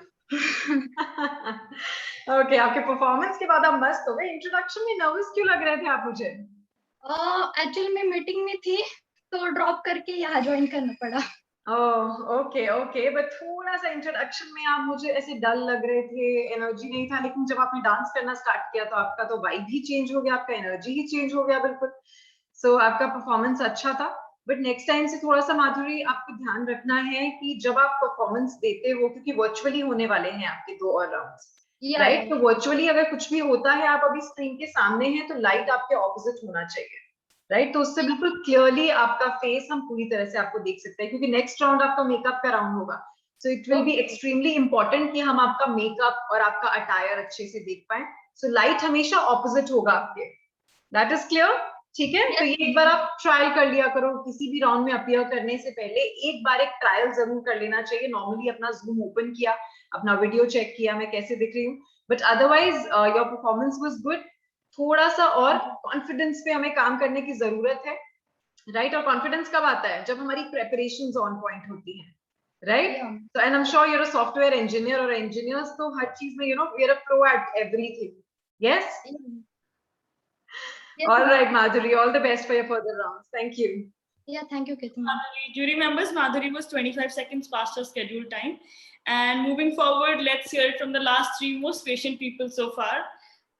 Okay, आपके परफॉर्मेंस के बाद आप मस्त हो गए. इंट्रोडक्शन में नर्वस क्यों लग रहे थे आप मुझे? एक्चुअली मैं मीटिंग में थी तो ड्रॉप करके यहाँ ज्वाइन करना पड़ा. ओके ओके, बट थोड़ा सा इंट्रोडक्शन में आप मुझे ऐसे डल लग रहे थे, एनर्जी नहीं था, लेकिन जब आपने डांस करना स्टार्ट किया तो आपका तो वाइब ही चेंज हो गया, आपका एनर्जी ही चेंज हो गया बिल्कुल. सो आपका परफॉर्मेंस अच्छा था, बट नेक्स्ट टाइम से थोड़ा सा माधुरी आपको ध्यान रखना है कि जब आप परफॉर्मेंस देते हो, क्योंकि वर्चुअली होने वाले हैं आपके 2 और राउंड्स, राइट? तो वर्चुअली अगर कुछ भी होता है, आप अभी स्क्रीन के सामने हैं, तो लाइट आपके ऑपोजिट होना चाहिए, राइट? तो उससे बिल्कुल क्लियरली आपका फेस हम पूरी तरह से आपको देख सकते हैं, क्योंकि नेक्स्ट राउंड आपका मेकअप का राउंड होगा. So it will be extremely important कि हम आपका मेकअप और आपका अटायर अच्छे से देख पाए. सो लाइट हमेशा ऑपोजिट होगा आपके. That is clear? ठीक है. तो ये एक बार आप ट्रायल कर लिया करो, किसी भी राउंड में अपीयर करने से पहले एक बार एक ट्रायल जरूर कर लेना चाहिए. नॉर्मली अपना जूम ओपन किया, अपना वीडियो चेक किया, मैं कैसे दिख रही हूँ, but otherwise your performance was good. थोड़ा सा और कॉन्फिडेंस पे हमें काम करने की जरूरत है, राइट? और कॉन्फिडेंस कब आता है? जब हमारी प्रेपरेशंस ऑन पॉइंट होती हैं, right? So and I am sure you are a software engineer, और इंजीनियर्स तो हर चीज में we are a pro at everything. Yes? All right, Madhuri, all the best for your further rounds. Thank you. Yeah, thank you, Kirti ma'am. Jury members, Madhuri was 25 seconds past her scheduled time. And moving forward, let's hear it from the last 3 most patient people so far.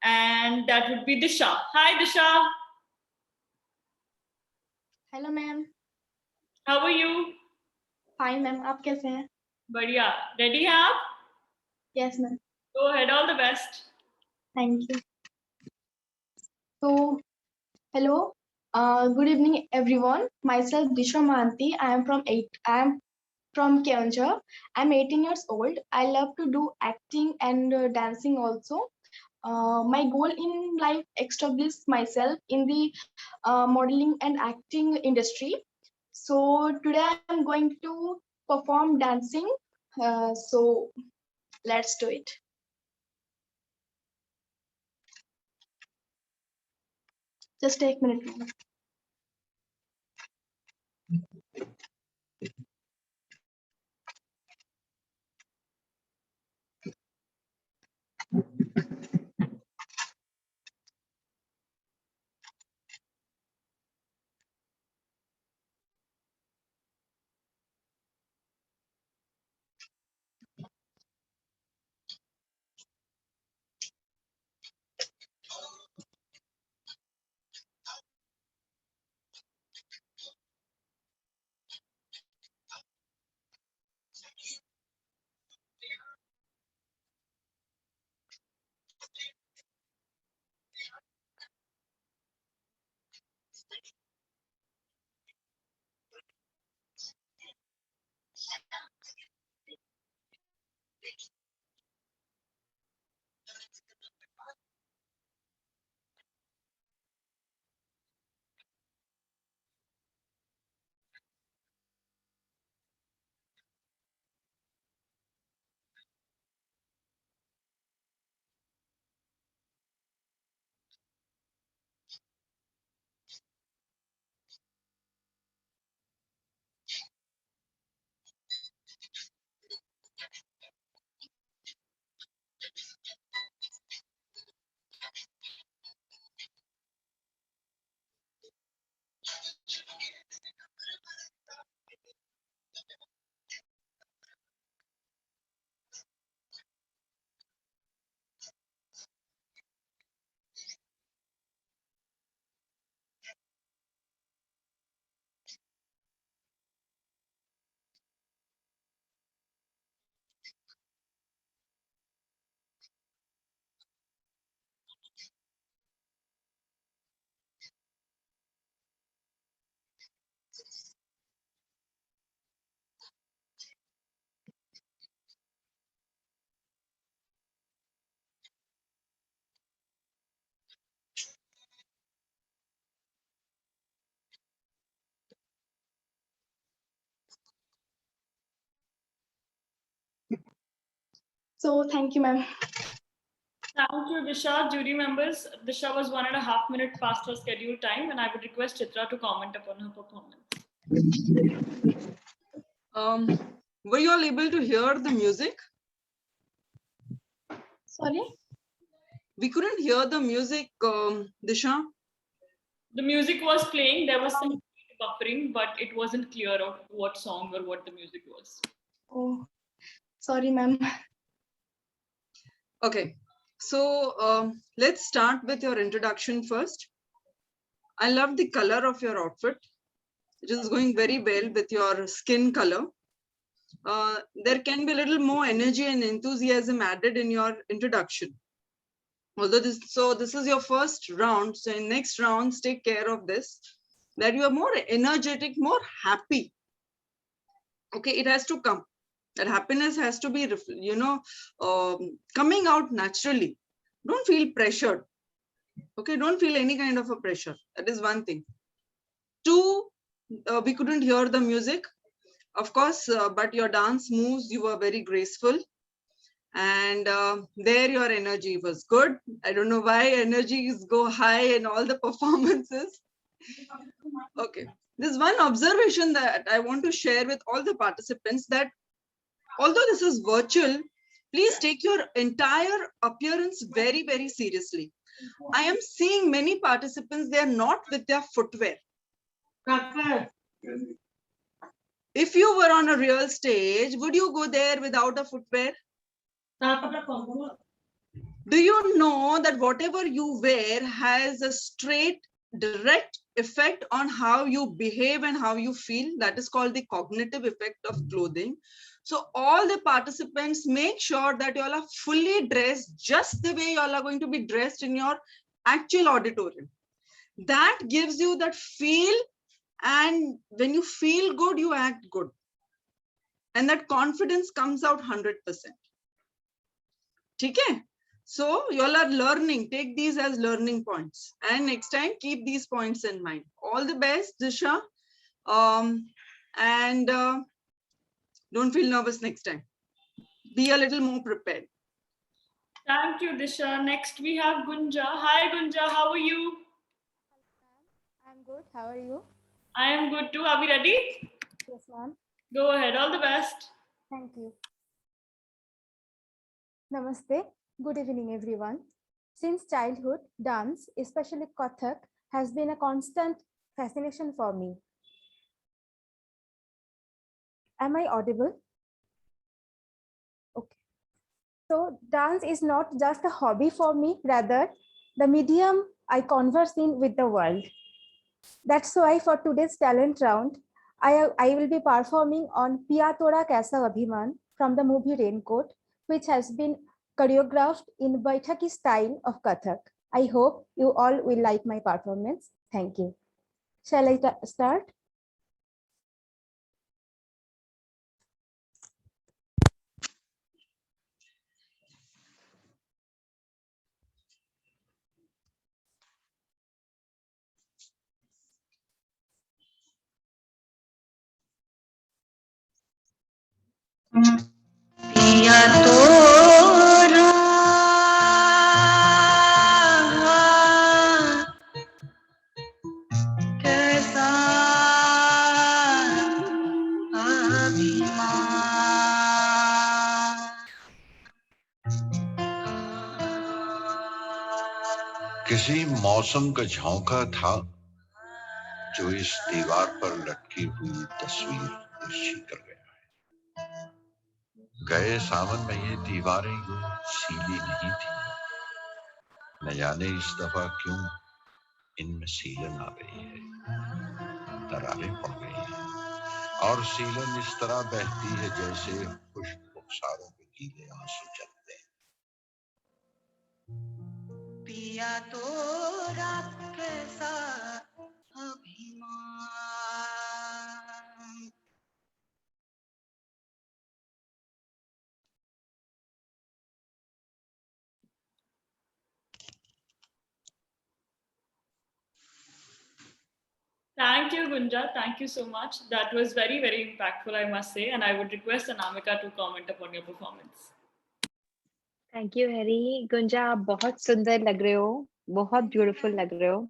And that would be Disha. Hi, Disha. Hello ma'am. How are you? Fine ma'am, आप कैसे हैं? बढ़िया. Ready हैं आप? Yes ma'am. Go ahead, all the best. Thank you. तो hello, good evening everyone. Myself Disha Mahanti. I am from Keonjhar. I'm 18 years old. I love to do acting and dancing also. My goal in life establish myself in the modeling and acting industry. So today I'm going to perform dancing. So let's do it. Just take a minute. So thank you, ma'am. Thank you, Disha. Jury members, Disha was 1.5 minutes past her scheduled time, and I would request Chitra to comment upon her performance. Were you all able to hear the music? Sorry? We couldn't hear the music, Disha. The music was playing, there was some buffering, but it wasn't clear of what song or what the music was. Oh, sorry, ma'am. Okay, so let's start with your introduction first. I love the color of your outfit. It is going very well with your skin color. There can be a little more energy and enthusiasm added in your introduction. Although this is your first round, so in next rounds, take care of this, that you are more energetic, more happy. Okay, it has to come. That happiness has to be, coming out naturally. Don't feel pressured. Okay, don't feel any kind of a pressure. That is one thing. Two, we couldn't hear the music, of course, but your dance moves, you were very graceful. And there your energy was good. I don't know why energies go high in all the performances. Okay, there's one observation that I want to share with all the participants, that although this is virtual, please take your entire appearance very, very seriously. I am seeing many participants, they are not with their footwear. If you were on a real stage, would you go there without a footwear? Do you know that whatever you wear has a straight, direct effect on how you behave and how you feel? That is called the cognitive effect of clothing. So all the participants, make sure that you all are fully dressed just the way you all are going to be dressed in your actual auditorium. That gives you that feel, and when you feel good, you act good. And that confidence comes out 100%. Okay? So you all are learning. Take these as learning points. And next time, keep these points in mind. All the best, Disha. Don't feel nervous next time. Be a little more prepared. Thank you, Disha. Next, we have Gunja. Hi, Gunja. How are you? I'm good. How are you? I am good too. Are we ready? Yes, ma'am. Go ahead. All the best. Thank you. Namaste. Good evening, everyone. Since childhood, dance, especially Kathak, has been a constant fascination for me. Am I audible? Okay. So dance is not just a hobby for me, rather the medium I converse in with the world. That's why for today's talent round, I will be performing on Piya Tora Kaisa Abhiman from the movie Raincoat, which has been choreographed in Baithaki style of Kathak. I hope you all will like my performance. Thank you. Shall I start? पिया तोरा कैसा अभिमान। किसी मौसम का झोंका था जो इस दीवार पर लटकी हुई तस्वीर तिरछी कर गया। गए सावन में ये दीवारें यूं सीली नहीं थी, न जाने इस दफा क्यों इनमें सीलन आ गई है, दरारें पड़ गई हैं और सीलन इस तरह बहती है जैसे खुश्क रुखसारों पे गीले आंसू चलते हैं। पिया तोरा कैसा अभिमान। Thank you, Gunja. Thank you so much. That was very, very impactful, I must say. And I would request Anamika to comment upon your performance. Thank you Harry. Gunja, आप बहुत सुंदर लग रहे हो, बहुत ब्यूटीफुल लग रहे हो।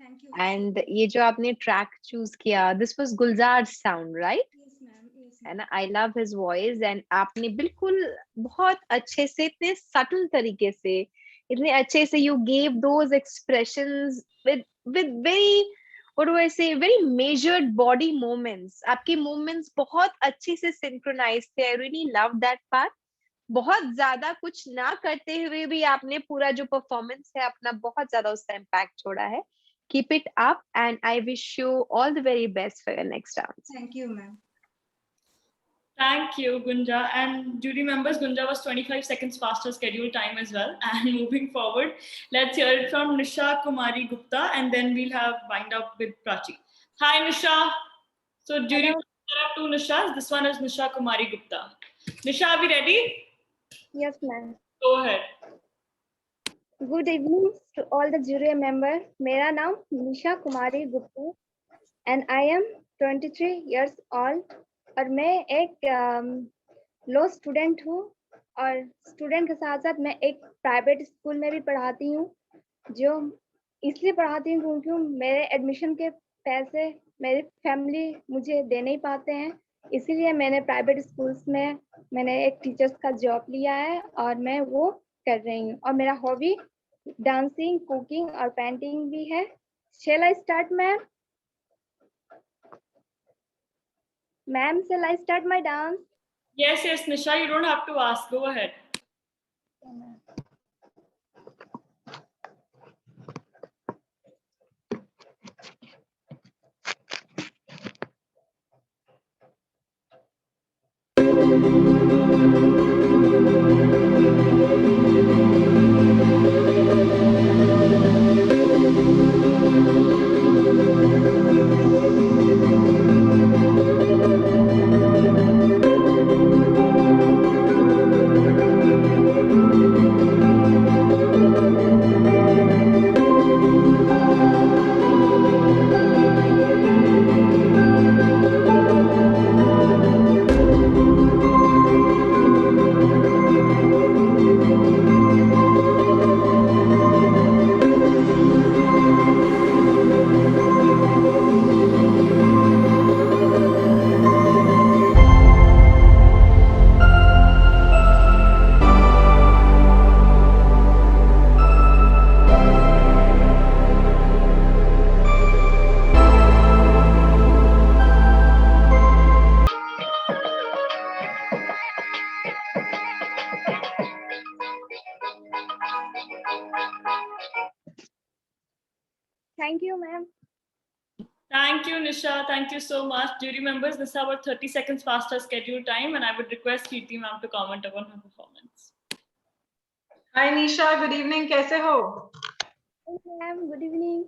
Thank you. एंड ये जो आपने ट्रैक चूज किया, this was Gulzar sound, right? Yes, ma'am. Yes, है ना? I love his voice. And आपने बिल्कुल बहुत अच्छे से, इतने सटल तरीके से, इतने अच्छे से you gave those expressions with very, what do I से, वेरी मेजर्ड बॉडी मूवमेंट्स। आपके मूवमेंट्स बहुत अच्छे से सिंक्रोनाइज थे। I really love that part. बहुत ज्यादा कुछ ना करते हुए भी आपने पूरा जो परफॉर्मेंस है अपना, बहुत ज्यादा उसका इम्पैक्ट छोड़ा है। Keep it up and I wish you all the very best for your next round. Thank you, ma'am. Thank you, Gunja. And jury members, Gunja was 25 seconds faster scheduled time as well. And moving forward, let's hear it from Nisha Kumari Gupta, and then we'll have wind up with Prachi. Hi, Nisha. So jury, there are two Nishas. This one is Nisha Kumari Gupta. Nisha, are we ready? Yes, ma'am. Go ahead. Good evening to all the jury members. मेरा नाम Nisha Kumari Gupta and I am 23 years old और मैं एक law student हूँ और student के साथ साथ मैं एक प्राइवेट स्कूल में भी पढ़ाती हूँ, जो इसलिए पढ़ाती हूँ क्योंकि मेरे एडमिशन के पैसे मेरी फैमिली मुझे दे नहीं पाते हैं, इसीलिए मैंने प्राइवेट स्कूल्स में मैंने एक टीचर्स का जॉब लिया है और मैं वो कर रही हूँ। और मेरा हॉबी डांसिंग, कुकिंग और पेंटिंग भी है। Shall I start, ma'am? Ma'am, shall I start my dance? Yes, yes, Nisha, you don't have to ask. Go ahead. Thank you, ma'am. Thank you, Nisha. Thank you so much. Jury members, this is our 30 seconds faster scheduled time, and I would request Kirti ma'am to comment upon her performance. Hi, Nisha. Good evening. कैसे हो? Ma'am, good evening.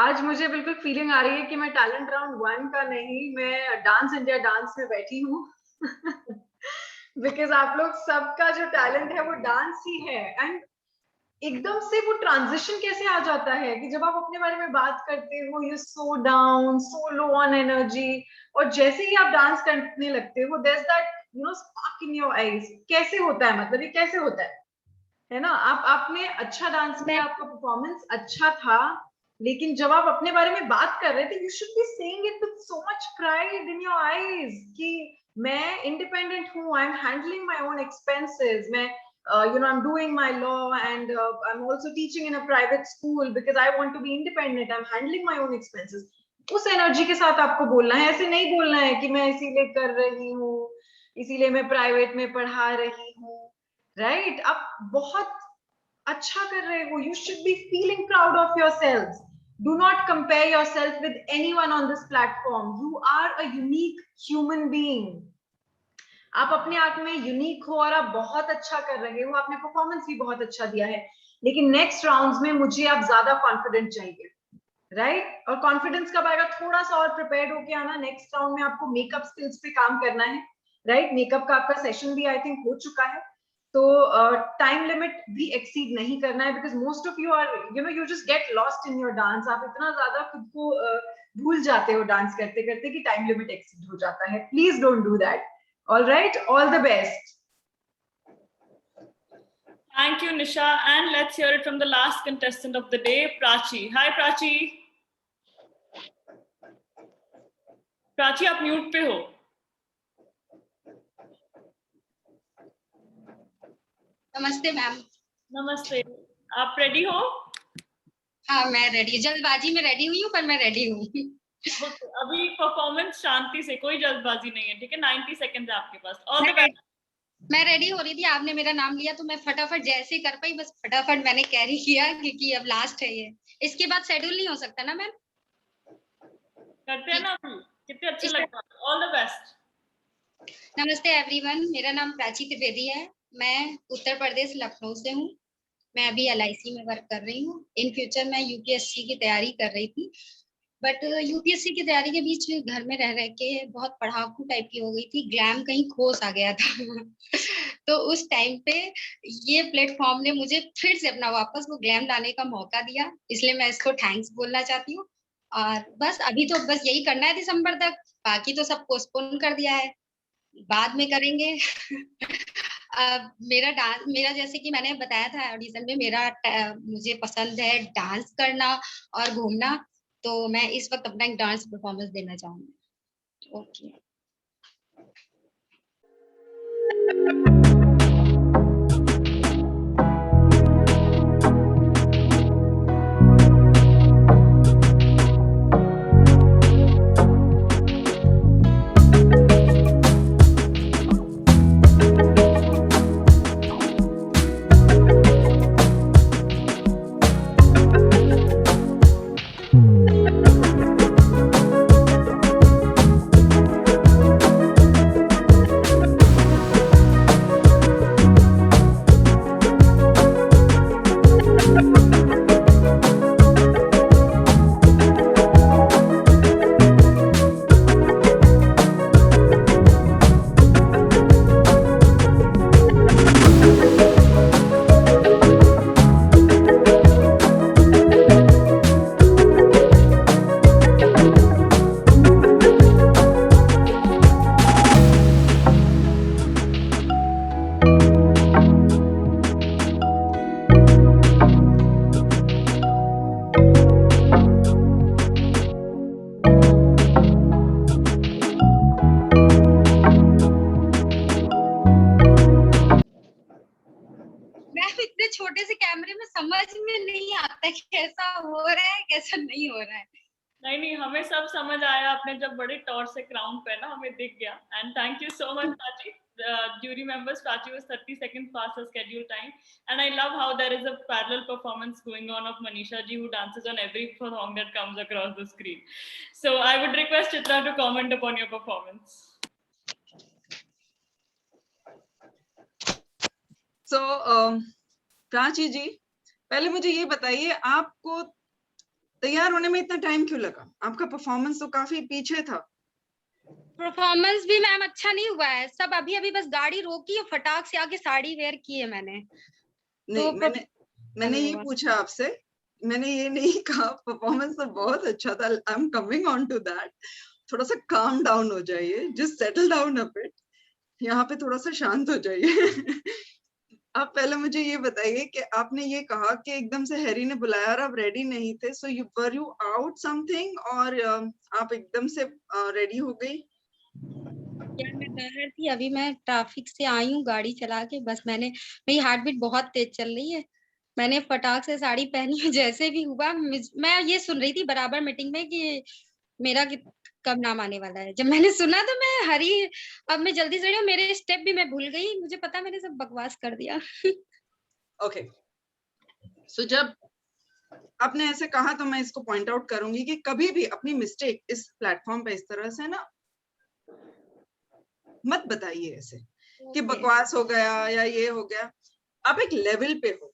आज मुझे बिल्कुल feeling आ रही है कि मैं talent round 1 का नहीं, मैं डांस इंडिया डांस में बैठी हूँ बिकॉज आप लोग सबका जो टैलेंट है वो डांस ही है। एंड एकदम से वो ट्रांजिशन कैसे आ जाता है कि जब आप अपने बारे में बात करते हो, you so down, so low on energy, और जैसे ही आप डांस करने लगते हो, there is that spark in your eyes. कैसे होता है, मतलब ये कैसे होता है ना? आपने अच्छा डांस किया, आपका परफॉर्मेंस अच्छा था, लेकिन जब आप अपने बारे में बात कर रहे थे, you should be saying it with so much pride in your eyes कि मैं इंडिपेंडेंट हूँ, I am handling my own expenses, मैं I'm doing my law and I'm also teaching in a private school because I want to be independent. I'm handling my own expenses. उस energy के साथ आपको बोलना है, ऐसे नहीं बोलना है कि मैं इसीलिए कर रही हूँ, इसीलिए मैं प्राइवेट में पढ़ा रही हूँ, राइट? आप बहुत अच्छा कर रहे हो. You should be feeling proud of yourselves. Do not compare yourself with anyone on this platform. You are a unique human being. आप अपने आप में यूनिक हो और आप बहुत अच्छा कर रहे हो, आपने परफॉर्मेंस भी बहुत अच्छा दिया है, लेकिन नेक्स्ट राउंड्स में मुझे आप ज्यादा कॉन्फिडेंट चाहिए, राइट? और कॉन्फिडेंस कब आएगा? थोड़ा सा और प्रिपेयर्ड होके आना. नेक्स्ट राउंड में आपको मेकअप स्किल्स पे काम करना है, राइट? मेकअप का आपका सेशन भी आई थिंक हो चुका है, तो टाइम लिमिट भी एक्सीड नहीं करना है, because most of you are you just get lost in your dance. आप इतना ज्यादा खुद को भूल जाते हो डांस करते करते कि टाइम लिमिट एक्सीड हो जाता है. Please don't do that. All right, all the best. Thank you, Nisha. And let's hear it from the last contestant of the day, Prachi. Hi, Prachi. Prachi आप म्यूट पे हो। नमस्ते मैम। नमस्ते, आप ready हो? हाँ मैं रेडी, जल्दबाजी में रेडी हुई हूँ पर मैं रेडी हूँ। अभी परफॉर्मेंस शांति से, कोई जल्दबाजी नहीं है, ठीक है? 90 सेकंड्स है आपके पास। All the best. मैं रेडी हो रही थी, आपने मेरा नाम लिया तो मैं फटाफट जैसे ही कर पाई, बस फटाफट मैंने कैरी किया क्योंकि अब लास्ट है ये, इसके बाद शेड्यूल नहीं हो सकता ना मैम? करते हैं ना, कितने अच्छे लगता है। All the best. नमस्ते एवरीवन, मेरा नाम प्राची त्रिवेदी है, मैं उत्तर प्रदेश लखनऊ से हूँ। मैं अभी LIC में वर्क कर रही हूँ। इन फ्यूचर मैं UPSC की तैयारी कर रही थी, बट UPSC की तैयारी के बीच घर में रह के बहुत पढ़ाकू टाइप की हो गई थी, ग्लैम कहीं खोस आ गया था। तो उस टाइम पे ये प्लेटफॉर्म ने मुझे फिर से अपना वापस वो ग्लैम लाने का मौका दिया, इसलिए मैं इसको थैंक्स बोलना चाहती हूँ। और बस अभी तो बस यही करना है दिसंबर तक, बाकी तो सब पोस्टपोन कर दिया है, बाद में करेंगे। मेरा जैसे कि मैंने बताया था ऑडिशन में, मुझे पसंद है डांस करना और घूमना, तो मैं इस वक्त अपना एक डांस परफॉर्मेंस देना चाहूंगी। ओके। छोटे से कैमरे में समझ में नहीं आता कैसा हो रहा है कैसा नहीं हो रहा है। नहीं, हमें सब समझ आया, आपने जब बड़े टॉर से क्राउन पहना हमें दिख गया। And thank you so much Prachi. Jury members, Prachi was 30 seconds past the scheduled time, and I love how there is a parallel performance going on of Manisha ji, who dances on every song that comes across the screen. So I would request Chitra to comment upon your performance. So Prachi ji, पहले मुझे ये बताइए, आपको तैयार होने में इतना time क्यों लगा? आपका परफॉर्मेंस तो काफी पीछे था। परफॉर्मेंस भी मैम अच्छा नहीं हुआ है, सब अभी बस गाड़ी रोकी और फटाक से आके साड़ी वेयर की है मैंने। नहीं, मैंने ये पूछा आपसे, मैंने ये नहीं कहा परफॉर्मेंस तो बहुत अच्छा था। I am coming on to that. थोड़ा सा काम डाउन हो जाइए, just settle down a bit, यहाँ पे थोड़ा सा शांत हो जाइए। आप पहले मुझे ये बताइए कि आपने ये कहा कि एकदम से हैरी ने बुलाया और आप रेडी नहीं थे, सो वर यू आउट समथिंग और आप एकदम से रेडी हो गई? यार मैं बाहर थी, अभी मैं ट्रैफिक से आई हूँ गाड़ी चला के, बस मेरी हार्ट बीट बहुत तेज चल रही है, मैंने फटाक से साड़ी पहनी है। जैसे भी हुआ, मैं ये सुन रही थी बराबर मीटिंग में कि मेरा कब नाम आने वाला है। जब मैंने सुना तो मैं हरी, अब मैं जल्दी से मेरे स्टेप भी मैं भूल गई, मुझे पता मैंने सब बकवास कर दिया। ओके, सो जब आपने ऐसे कहा तो मैं इसको पॉइंट आउट करूंगी कि कभी भी अपनी मिस्टेक इस प्लेटफॉर्म पे इस तरह से ना मत बताइए ऐसे कि बकवास हो गया या ये हो गया। आप एक लेवल पे हो।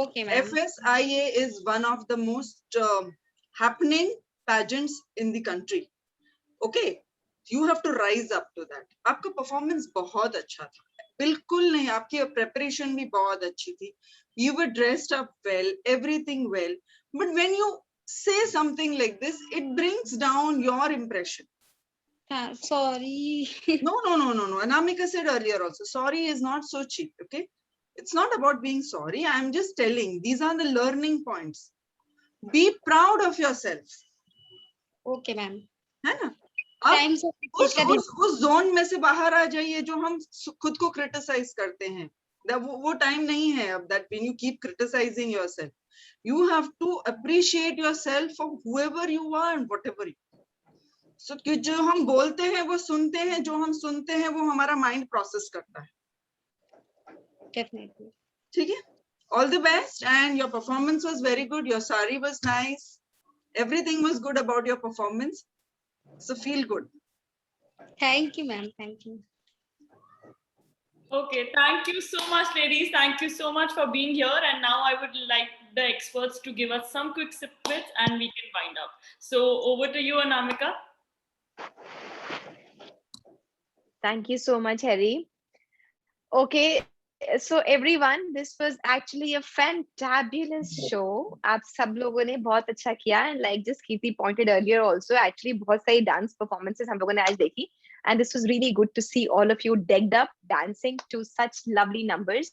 Okay ma'am. FSIA is one of the most happening pageants in the country. Okay, you have to rise up to that. आपका परफॉर्मेंस बहुत अच्छा था, बिल्कुल नहीं, आपकी प्रेपरेशन भी बहुत अच्छी थी, you were dressed up well, everything well, but when you say something like this, it brings down your impression. Sorry. No. Anamika said earlier also, sorry is not so cheap. Okay, It's not about being sorry. I'm just telling, these are the learning points. Be proud of yourself. Okay, ma'am. है ना? अब उस zone में से बाहर आ जाइए जो हम खुद को क्रिटिसाइज करते हैं. वो टाइम नहीं है अब, that when you keep criticizing yourself, you have to appreciate yourself for whoever you are and whatever you are. So कि जो हम बोलते हैं वो सुनते हैं, जो हम सुनते हैं वो हमारा माइंड प्रोसेस करता है. Definitely. ठीक है? All the best, and your performance was very good. Your sari was nice. Everything was good about your performance. So feel good. Thank you, ma'am. Thank you. Okay, thank you so much, ladies. Thank you so much for being here. And now I would like the experts to give us some quick snippets and we can wind up. So over to you, Anamika. Thank you so much, Harry. Okay, so everyone, this was actually a fantabulous show. आप सब लोगों ने बहुत अच्छा किया, and like just Kirti pointed earlier also, actually बहुत सारी dance performances हम लोगों ने आज देखी, and this was really good to see all of you decked up dancing to such lovely numbers.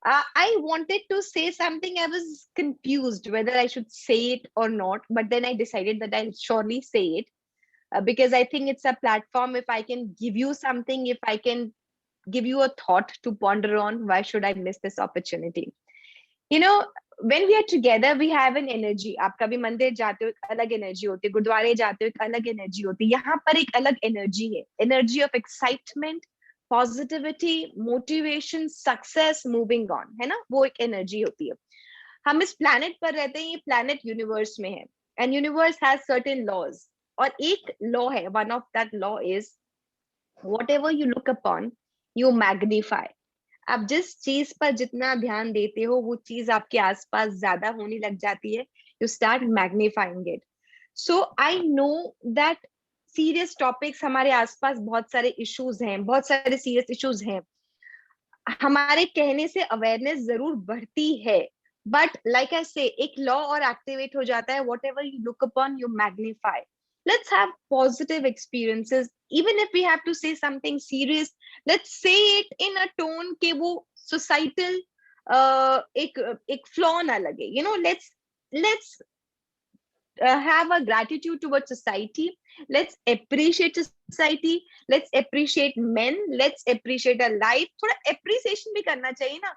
I wanted to say something. I was confused whether I should say it or not, but then I decided that I'll surely say it because I think it's a platform. If I can give you something, if I can give you a thought to ponder on, why should I miss this opportunity? You know, when we are together, we have an energy. आप कभी मंदिर जाते हो, एक अलग energy होती है, गुरुद्वारे जाते हो, एक अलग energy होती है. यहाँ पर एक अलग energy है, energy of excitement, positivity, motivation, success, moving on, है ना? वो एक energy होती है. हम इस planet पर रहते हैं, ये planet universe में है, and universe has certain laws. और एक law है, one of that law is whatever you look upon, you magnify. आप जिस चीज पर जितना ध्यान देते हो वो चीज आपके आसपास ज्यादा होने लग जाती है. You start magnifying it. So I know that serious topics, हमारे आसपास बहुत सारे issues हैं, बहुत सारे serious issues हैं. हमारे कहने से awareness जरूर बढ़ती है, but like I say, एक law और activate हो जाता है. Whatever you look upon, you magnify. Let's have positive experiences. Even if we have to say something serious, let's say it in a tone के वो societal एक flaw ना लगे. You know, let's have a gratitude towards society. Let's appreciate society. Let's appreciate men. Let's appreciate our life. थोड़ा appreciation भी करना चाहिए ना.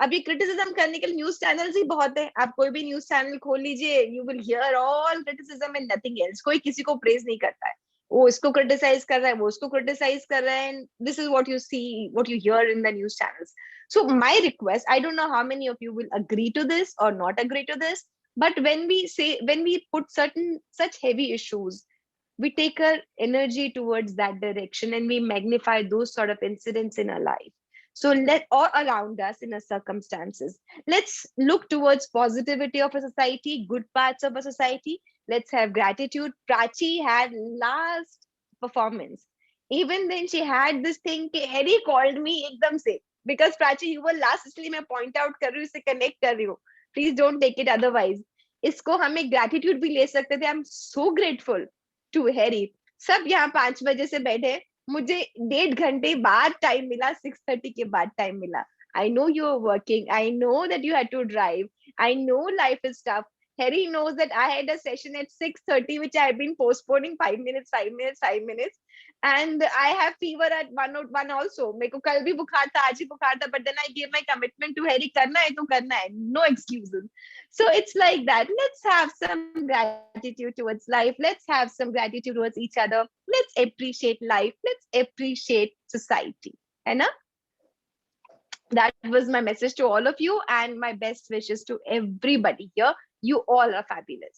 अभी criticism करने के लिए news channels ही बहुत है. आप कोई भी news channel खोल लीजिए, you will hear all criticism and nothing else. कोई किसी को praise नहीं करता है. वो इसको criticize कर रहा है, वो उसको criticize कर रहा है, and this is what you see, what you hear in the news channels. So my request, I don't know how many of you will agree to this or not agree to this, but when we put such heavy issues, we take our energy towards that direction and we magnify those sort of incidents in our life. So or around us in our circumstances, let's look towards positivity of a society, good parts of a society. Let's have gratitude. Prachi had last performance. Even then she had this thing, Harry called me ekdam se, because Prachi, you were last, इसलिए मैं point out कर रही हूँ, इसे connect कर रही हूँ. Please don't take it otherwise. इसको हम एक gratitude भी ले सकते थे. I'm so grateful to Harry. सब यहाँ 5 बजे से बैठे, मुझे 1.5 घंटे बाद टाइम मिला, 6:30 के बाद टाइम मिला. I know you're working. I know that you had to drive. I know life is tough. Harry knows that I had a session at 6:30, which I've been postponing 5 minutes, and I have fever at 1:01 also. मेरे को कल भी बुखार था, आज भी बुखार था, but then I gave my commitment to Harry, करना है तो करना है, no excuses. So it's like that. Let's have some gratitude towards life. Let's have some gratitude towards each other. Let's appreciate life. Let's appreciate society. है ना? That was my message to all of you, and my best wishes to everybody here. You all are fabulous.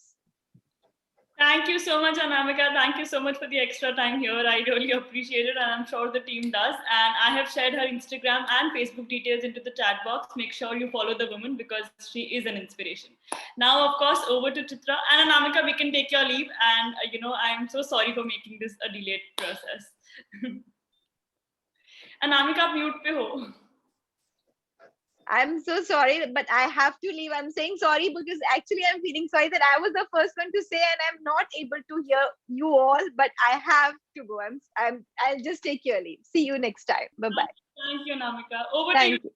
Thank you so much, Anamika. Thank you so much for the extra time here. I really appreciate it, and I'm sure the team does. And I have shared her Instagram and Facebook details into the chat box. Make sure you follow the woman because she is an inspiration. Now, of course, over to Chitra and Anamika. We can take your leave, and I'm so sorry for making this a delayed process. Anamika, आप mute पे हो. I'm so sorry, but I have to leave. I'm saying sorry because actually I'm feeling sorry that I was the first one to say and I'm not able to hear you all, but I have to go. I'll just take your leave. See you next time. Bye-bye. Thank you, Namika. Over to Thank you.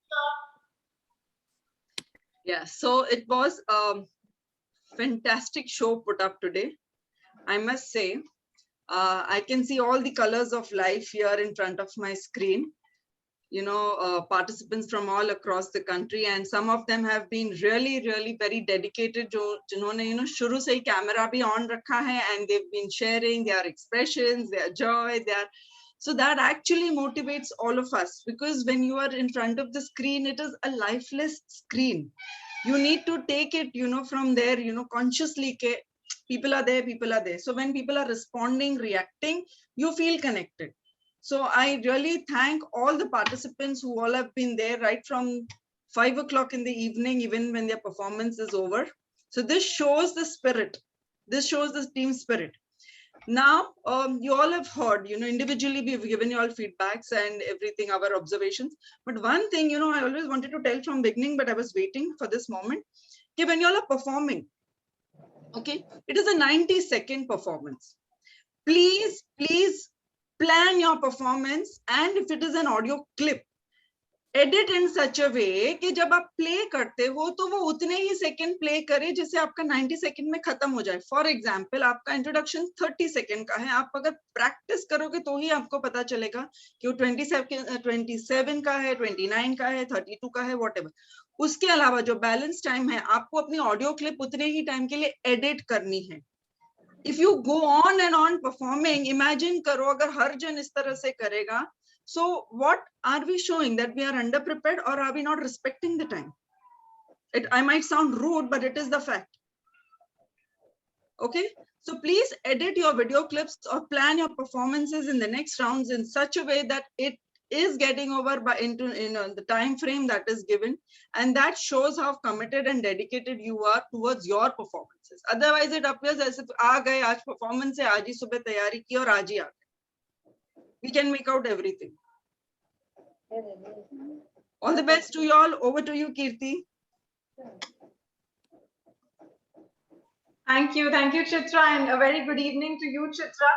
Yeah, so it was a fantastic show put up today. I must say, I can see all the colors of life here in front of my screen. You know, participants from all across the country, and some of them have been really very dedicated. जिन्होंने शुरू से ही camera भी on रखा है, and they've been sharing their expressions, their joy, so that actually motivates all of us, because when you are in front of the screen, it is a lifeless screen. You need to take it, from there, consciously. People are there. So when people are responding, reacting, you feel connected. So I really thank all the participants who all have been there right from 5 o'clock in the evening, even when their performance is over. So this shows the spirit. This shows the team spirit. Now, you all have heard, individually we've given you all feedbacks and everything, our observations. But one thing, I always wanted to tell from beginning, but I was waiting for this moment. Okay, when you all are performing, okay, it is a 90-second performance. Please plan your performance, and if it is an audio clip, edit in such a way कि जब आप play करते हो तो वो उतने ही second play करे जिससे आपका 90 second में खत्म हो जाए. For example, आपका introduction 30 second का है, आप अगर practice करोगे तो ही आपको पता चलेगा कि वो 27 का है, 29 का है, 32 का है, whatever. उसके अलावा जो balance time है, आपको अपनी audio clip उतने ही time के लिए edit करनी है. If you go on and on performing, imagine करो अगर हर जन इस तरह से करेगा, so what are we showing? That we are underprepared, or are we not respecting the time? I might sound rude, but it is the fact. Okay, so please edit your video clips or plan your performances in the next rounds in such a way that it is getting over into the time frame that is given, and that shows how committed and dedicated you are towards your performances. Otherwise it appears as if aa gaye aaj performance hai, aaj hi subah tayari ki aur aaj hi aa gaye. We can make out everything. All the best to you all. Over to you, Kirti. Thank you, Chitra, and a very good evening to you, Chitra.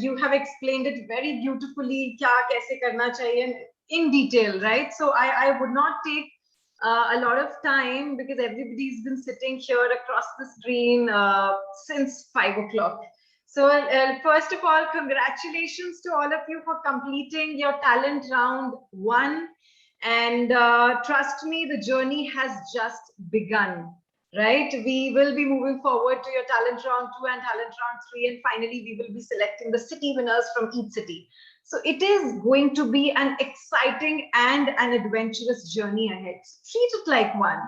You have explained it very beautifully, kya kaise karna chahiye in detail, right? So I would not take a lot of time because everybody's been sitting here across the screen since 5 o'clock. So first of all, congratulations to all of you for completing your talent round 1. And trust me, the journey has just begun. Right, we will be moving forward to your talent round 2 and talent round 3, and finally we will be selecting the city winners from each city. So it is going to be an exciting and an adventurous journey ahead. Treat it like one,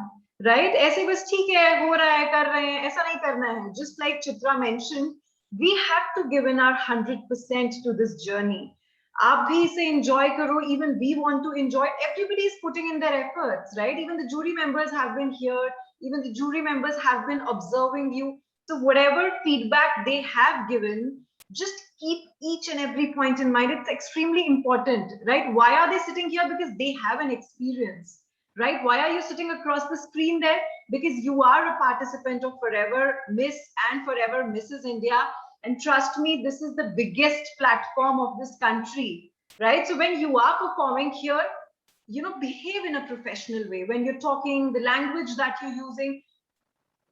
right? ऐसे बस ठीक है, हो रहा है, कर रहे हैं, ऐसा नहीं करना है. Just like Chitra mentioned, we have to give in our 100% to this journey. आप भी इसे enjoy करो. Even we want to enjoy. Everybody is putting in their efforts, right? Even the jury members have been here. Even the jury members have been observing you. So whatever feedback they have given, just keep each and every point in mind. It's extremely important, right? Why are they sitting here? Because they have an experience, right? Why are you sitting across the screen there? Because you are a participant of Forever Miss and Forever Mrs. India. And trust me, this is the biggest platform of this country, right? So when you are performing here, behave in a professional way. When you're talking, the language that you're using,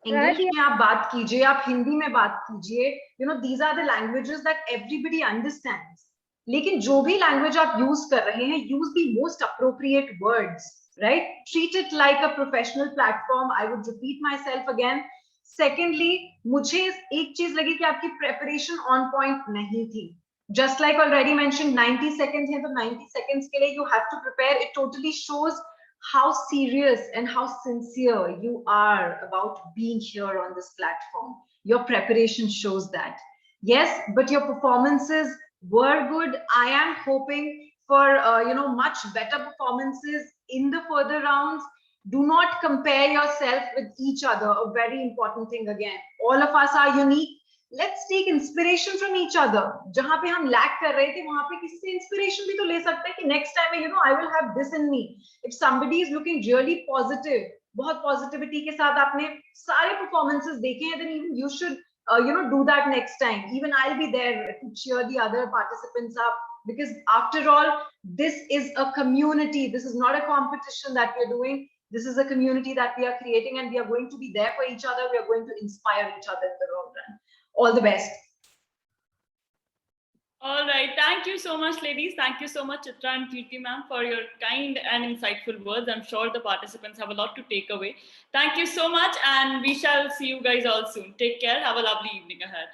English में आप बात कीजिए, आप हिंदी में बात कीजिए. These are the languages that everybody understands. लेकिन जो भी language आप use कर रहे हैं, use the most appropriate words, right? Treat it like a professional platform. I would repeat myself again. Secondly, मुझे एक चीज लगी कि आपकी preparation on point नहीं थी. Just like already mentioned, 90 seconds hai, so 90 seconds ke liye you have to prepare. It totally shows how serious and how sincere you are about being here on this platform. Your preparation shows that. Yes, but your performances were good. I am hoping for much better performances in the further rounds. Do not compare yourself with each other. A very important thing again. All of us are unique. let's take inspiration from each other. जहाँ पे हम lack कर रहे थे वहाँ पे किसी से inspiration भी तो ले सकते हैं कि next time you know I will have this in me. If somebody is looking really positive, बहुत positivity के साथ आपने सारे performances देखे हैं, then even you should you know do that next time. Even I'll be there to cheer the other participants up, because after all this is a community. This is not a competition that we're doing. This is a community that we are creating, and we are going to be there for each other. We are going to inspire each other in the long run. All the best. All right. Thank you so much, ladies. Thank you so much, Chitra and Kirti ma'am, for your kind and insightful words. I'm sure the participants have a lot to take away. Thank you so much, and we shall see you guys all soon. Take care. Have a lovely evening ahead.